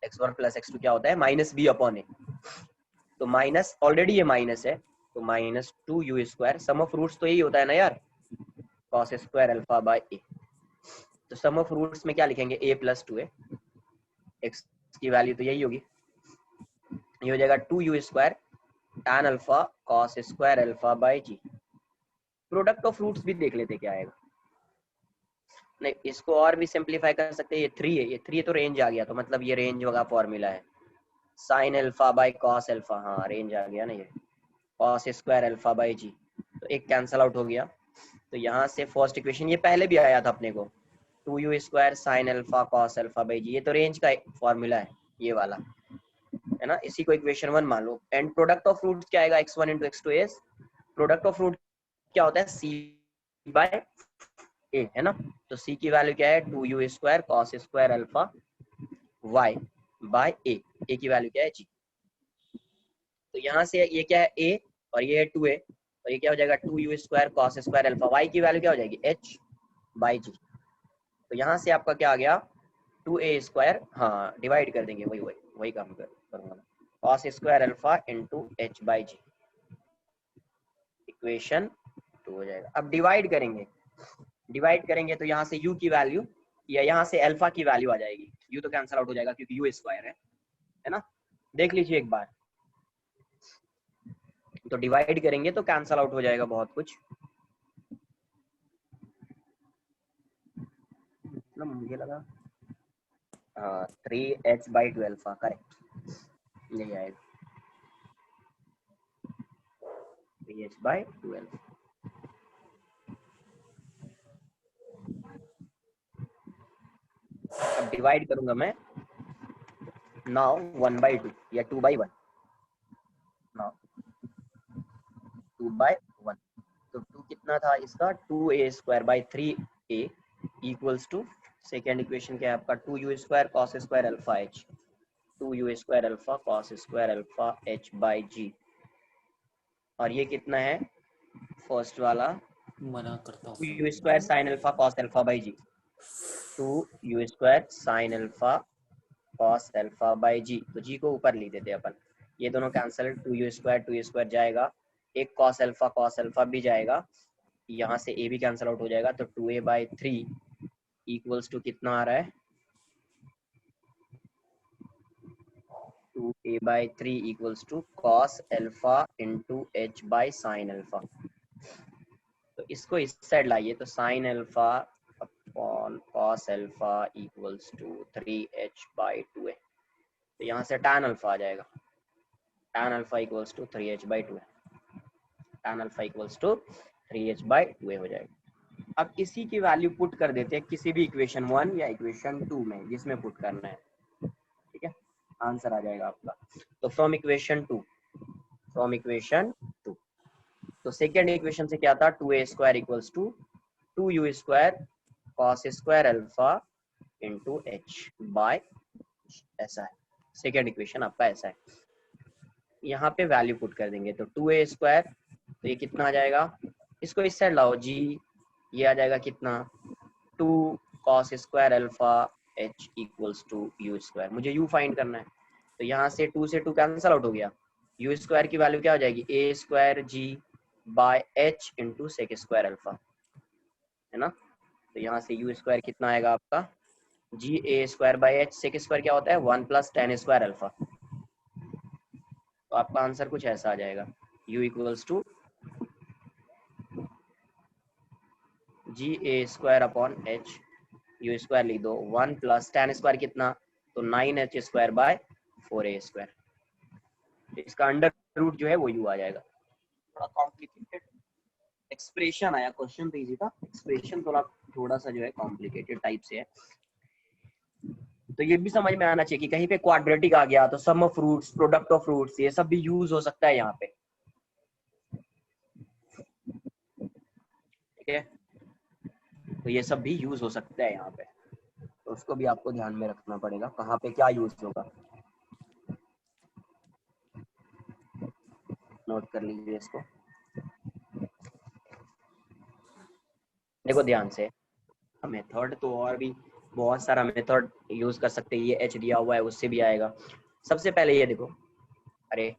x1 प्लस x2 क्या होता है माइनस b अपॉन a। तो माइनस, ऑलरेडी ये माइनस है, तो minus 2u square, sum of roots तो यही होता है ना यार, cos square alpha by a। तो सम ऑफ रूट्स में क्या लिखेंगे a प्लस 2a, x की वैल्यू तो यही होगी, ये हो जाएगा 2u square tan alpha cos square alpha by g। Product of roots भी देख लेते क्या आएगा। नहीं, इसको और भी सिंपलीफाई कर सकते हैं, ये 3 है, ये 3 तो रेंज आ गया, तो मतलब ये रेंज होगा फॉर्मूला है sine alpha by cos alpha, हाँ रेंज आ गया ना, ये कॉस स्क्वायर अल्फा बाय जी। तो एक कैंसल आउट हो गया। तो यहाँ से फर्स्ट इक्वेशन, ये पहले भी आया था अपने को, 2u square sine alpha cos alpha by g, ये तो रेंज का फॉर्मूला है ये वाला, है ना। इसी को इक्वेशन 1 मान लो। एंड प्रोडक्ट ऑफ रूट क्या आएगा x1 into x2 is, product of root क्या होता है c बाय a, है ना। तो c की वैल्यू क्या है 2u square cos square alpha y by a, a की वैल्यू क्या है g। तो यहाँ से ये क्या है a और ये है 2a, और ये क्या हो जाएगा 2u square cos square alpha, y की वैल्यू क्या हो जाएगी h बाय g। तो यहाँ से आपका क्या आ गया 2a स्क्वायर, हाँ डिवाइड कर देंगे, वही काम करूंगा cos square alpha into h by g, equation 2 हो जाएगा। अब डिवाइड करेंगे तो यहाँ से u की वैल्यू या यहाँ से अल्फा की वैल्यू आ जाएगी, u तो कैंसिल आउट हो जाएगा क्योंकि u स्क्वायर है ना। देख लीजिए एक बार, तो डिवाइड करेंगे तो कैंसिल आउट हो जाएगा बहुत कुछ, मतलब मुझे लगा 3h बाई 2 अल्फा, करेक्ट यही आएगा 3h बाई 2 अल्फा। अब डिवाइड करूंगा मैं नाउ 1/2 या 2/1, नाउ 2/1। तो 2 कितना था इसका 2a square by 3a equals to, second equation क्या है आपका 2u square cos square alpha h, 2u square alpha cos square alpha h by g। और ये कितना है फर्स्ट वाला मना करता हूँ 2u square sine alpha cos alpha by g, 2u square sine alpha cos alpha by g। तो g को ऊपर लिख देते हैं अपन, ये दोनों कैंसिल, 2u स्क्वायर जाएगा, एक कॉस अल्फा भी जाएगा, यहाँ से a भी कैंसिल आउट हो जाएगा। तो 2a बाई 3 इक्वल्स टू कितना आ रहा है 2a by 3 equals to cos alpha into h by sine alpha. तो इसको इस साइड लाइए, तो sine alpha upon cos alpha equals to 3h by 2a। तो यहाँ से tan अल्फा आ जाएगा, tan alpha equals to 3h by 2a, tan alpha equals to 3h by 2a हो जाएगा। अब इसी की वैल्यू पुट कर देते हैं किसी भी इक्वेशन 1 या इक्वेशन 2 में, जिसमें पुट करना है, ठीक है, आंसर आ जाएगा आपका। तो फ्रॉम इक्वेशन 2, तो सेकेंड इक्वेशन से क्या था 2a square equals to 2u square cos square alpha into h by, ऐसा है सेकेंड इक्वेशन आपका, ऐसा है। यहाँ पे वैल्यू पुट कर देंगे, तो 2a स्क्वायर, तो ये कितना आ जाएगा, इसको इस साइड लाओ g, ये आ जाएगा कितना 2 cos square alpha h equals to u square, मुझे u फाइंड करना है। तो यहाँ से 2 से 2 कैंसिल आउट हो गया, u स्क्वायर की वैल्यू क्या हो जाएगी a square g by h into sec square alpha, है ना। तो यहाँ से u स्क्वायर कितना आएगा आपका g a square by h, sec square क्या होता है 1 प्लस tan स्क्वायर अल्फा। तो आपका आंसर कुछ ऐसा आ जाएगा u equals to g a square upon h, u square लिख दो 1 प्लस tan स्क्वायर कितना, तो 9h square by 4a square. इसका अंडर रूट जो है वो u आ जाएगा। थोड़ा कॉम्प्लिकेटेड एक्सप्रेशन आया, क्वेश्चन तो इजी था, एक्सप्रेशन थोड़ा सा जो है कॉम्प्लिकेटेड टाइप से है। तो ये भी समझ में आना चाहिए कि कहीं पे क्वाड्रेटिक आ गया तो sum of roots, product of roots, ये सब भी यूज हो सकता है यहाँ पे, ठीक है। तो ये सब भी यूज हो सकता है यहाँ पे, तो उसको भी आपको ध्यान में रखना पड़ेगा कहाँ पे क्या यूज होगा। नोट कर लीजिए इसको। देखो ध्यान से, मेथड तो और भी बहुत सारा मेथड यूज कर सकते हैं, ये एच दिया हुआ है उससे भी आएगा। सबसे पहले ये देखो, अरे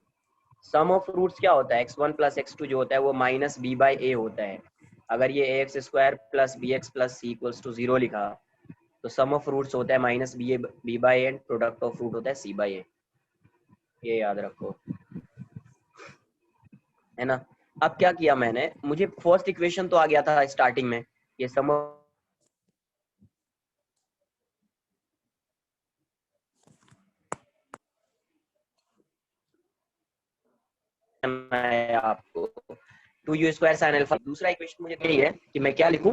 सम ऑफ रूट्स क्या होता है, x1 प्लस x2 जो होता है वो माइनस बी बाई ए होता है। अगर ये ax square plus b x plus c equals to 0 लिखा तो सम ऑफ रूट्स होता है minus b by a, product of root होता है सी बाई ए, ये याद रखो, है ना। अब क्या किया मैंने, मुझे फर्स्ट इक्वेशन तो आ गया था स्टार्टिंग में, ये सम आपको 2u स्क्वायर साइन अल्फा। दूसरा इक्वेशन मुझे यही है कि मैं क्या लिखूं,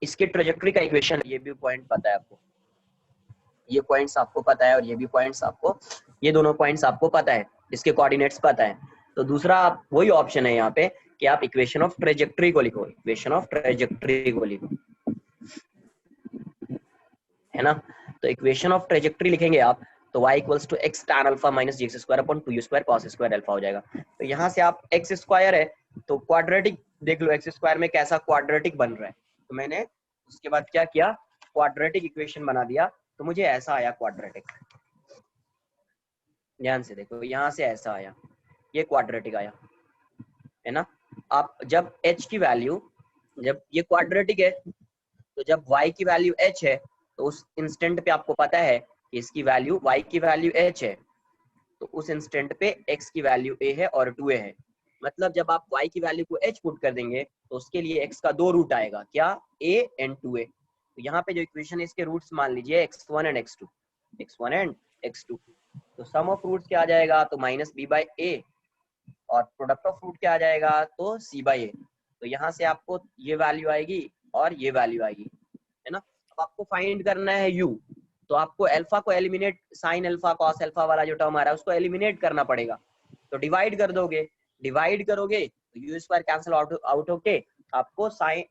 इसके ट्रेजेक्टरी का इक्वेशन, ये भी पॉइंट पता है आपको, ये पॉइंट्स आपको पता है और ये भी पॉइंट्स आपको, ये दोनों पॉइंट्स आपको पता है, इसके कोऑर्डिनेट्स पता है। तो दूसरा आप वही ऑप्शन है यहाँ पे कि आप इक्वेशन ऑफ ट्रेजेक्टरी को लिखो, इक्वेशन ऑफ ट्रेजेक्टरी को लिखो, है ना। तो इक्वेशन ऑफ ट्रेजेक्टरी लिखेंगे आप तो y equals to x tan alpha minus g x square upon 2u square cos square alpha हो जाएगा। तो यहाँ से आप x स्क्वायर है तो क्वाड्रेटिक देख लो, x स्क्वायर में कैसा क्वाड्रेटिक बन रहा है, तो मैंने उसके बाद क्या किया, क्वाड्रेटिक इक्वेशन बना दिया, तो मुझे ऐसा आया क्वाड्रेटिक। ध्यान से देखो, यहाँ से ऐसा आया, ये क्वाड्रेटिक आया, है ना। आप जब h की वैल्यू, जब ये क्वाड्रेटिक है तो जब y की वैल्यू h है तो उस इंस्टेंट पे आपको पता है कि इसकी वैल्यू, y की वैल्यू h है तो उस इंस्टेंट पे x की वैल्यू a है और 2a है। मतलब जब आप y की वैल्यू को h पुट कर देंगे तो उसके लिए x का 2 रूट आएगा, क्या, a एंड 2a। तो यहाँ पे जो इक्वेशन है इसके रूट्स मान लीजिए x1 and x2, x1 and x2। तो सम ऑफ रूट्स क्या आ जाएगा, तो माइनस b बाई a, और प्रोडक्ट ऑफ रूट क्या आ जाएगा, तो c बाई a। तो यहाँ से आपको ये वैल्यू आएगी और ये वैल्यू आएगी, है ना। अब आपको फाइंड करना है u, तो आपको अल्फा को eliminate, sign alpha cos alpha वाला जो टर्म आ रहा है उसको एलिमिनेट करना पड़ेगा। तो डिवाइड कर दोगे, डिवाइड करोगे तो यू स्क्वायर कैंसिल आउट होके आपको साइन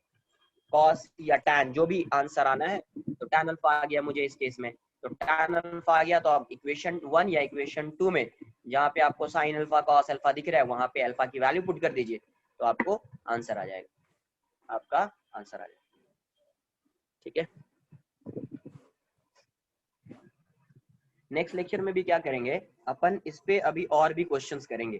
कॉस या टैन जो भी आंसर आना है, तो टैन अल्फा आ गया मुझे इस केस में, तो टैन अल्फा आ गया। तो आप इक्वेशन 1 या इक्वेशन 2 में जहाँ पे आपको साइन अल्फा कॉस अल्फा दिख रहा है वहां पे अल्फा की वैल्यू पुट कर दीजिए, तो आपको आंसर आ जाएगा, आपका आंसर आ जाएगा, ठीक है। नेक्स्ट लेक्चर में भी क्या करेंगे अपन, इस पे अभी और भी क्वेश्चंस करेंगे,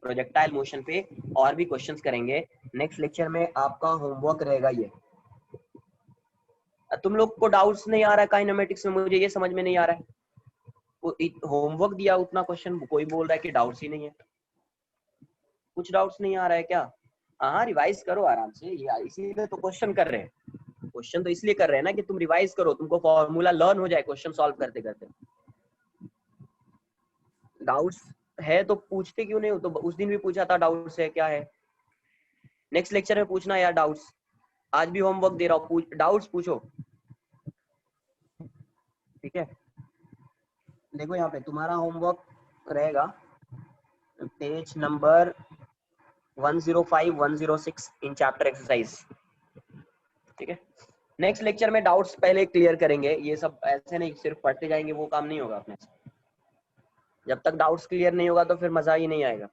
प्रोजेक्टाइल मोशन पे और भी क्वेश्चंस करेंगे। नेक्स्ट लेक्चर में आपका होमवर्क रहेगा ये। तुम लोग को डाउट्स नहीं आ रहा है काइनेमेटिक्स में, मुझे ये समझ में नहीं आ रहा है, होमवर्क दिया उतना क्वेश्चन, कोई बोल रहा है कि डाउट्स ही नहीं है, कुछ डाउट्स नहीं आ रहा है क्या? हाँ रिवाइज करो आराम से, ये इसीलिए तो क्वेश्चन कर रहे हैं, क्वेश्चन तो इसलिए कर रहे हैं ना कि तुम रिवाइज करो, तुमको फॉर्मूला लर्न हो जाए क्वेश्चन सॉल्व करते करते। डाउट्स है तो पूछते क्यों नहीं हो, तो उस दिन भी पूछा था डाउट्स है क्या है, नेक्स्ट लेक्चर में पूछना यार डाउट्स, आज भी होमवर्क दे रहा हूँ, डाउट्स पूछो, ठीक है। देखो यहाँ पे तुम्हारा होमवर्क रहेगा page number 105 106 in chapter exercise, ठीक है। नेक्स्ट लेक्चर में डाउट्स पहले क्लियर करेंगे, ये सब ऐसे नहीं सिर्फ पढ़ते जाएंगे, वो काम नहीं होगा अपने से। जब तक डाउट्स क्लियर नहीं होगा तो फिर मजा ही नहीं आएगा।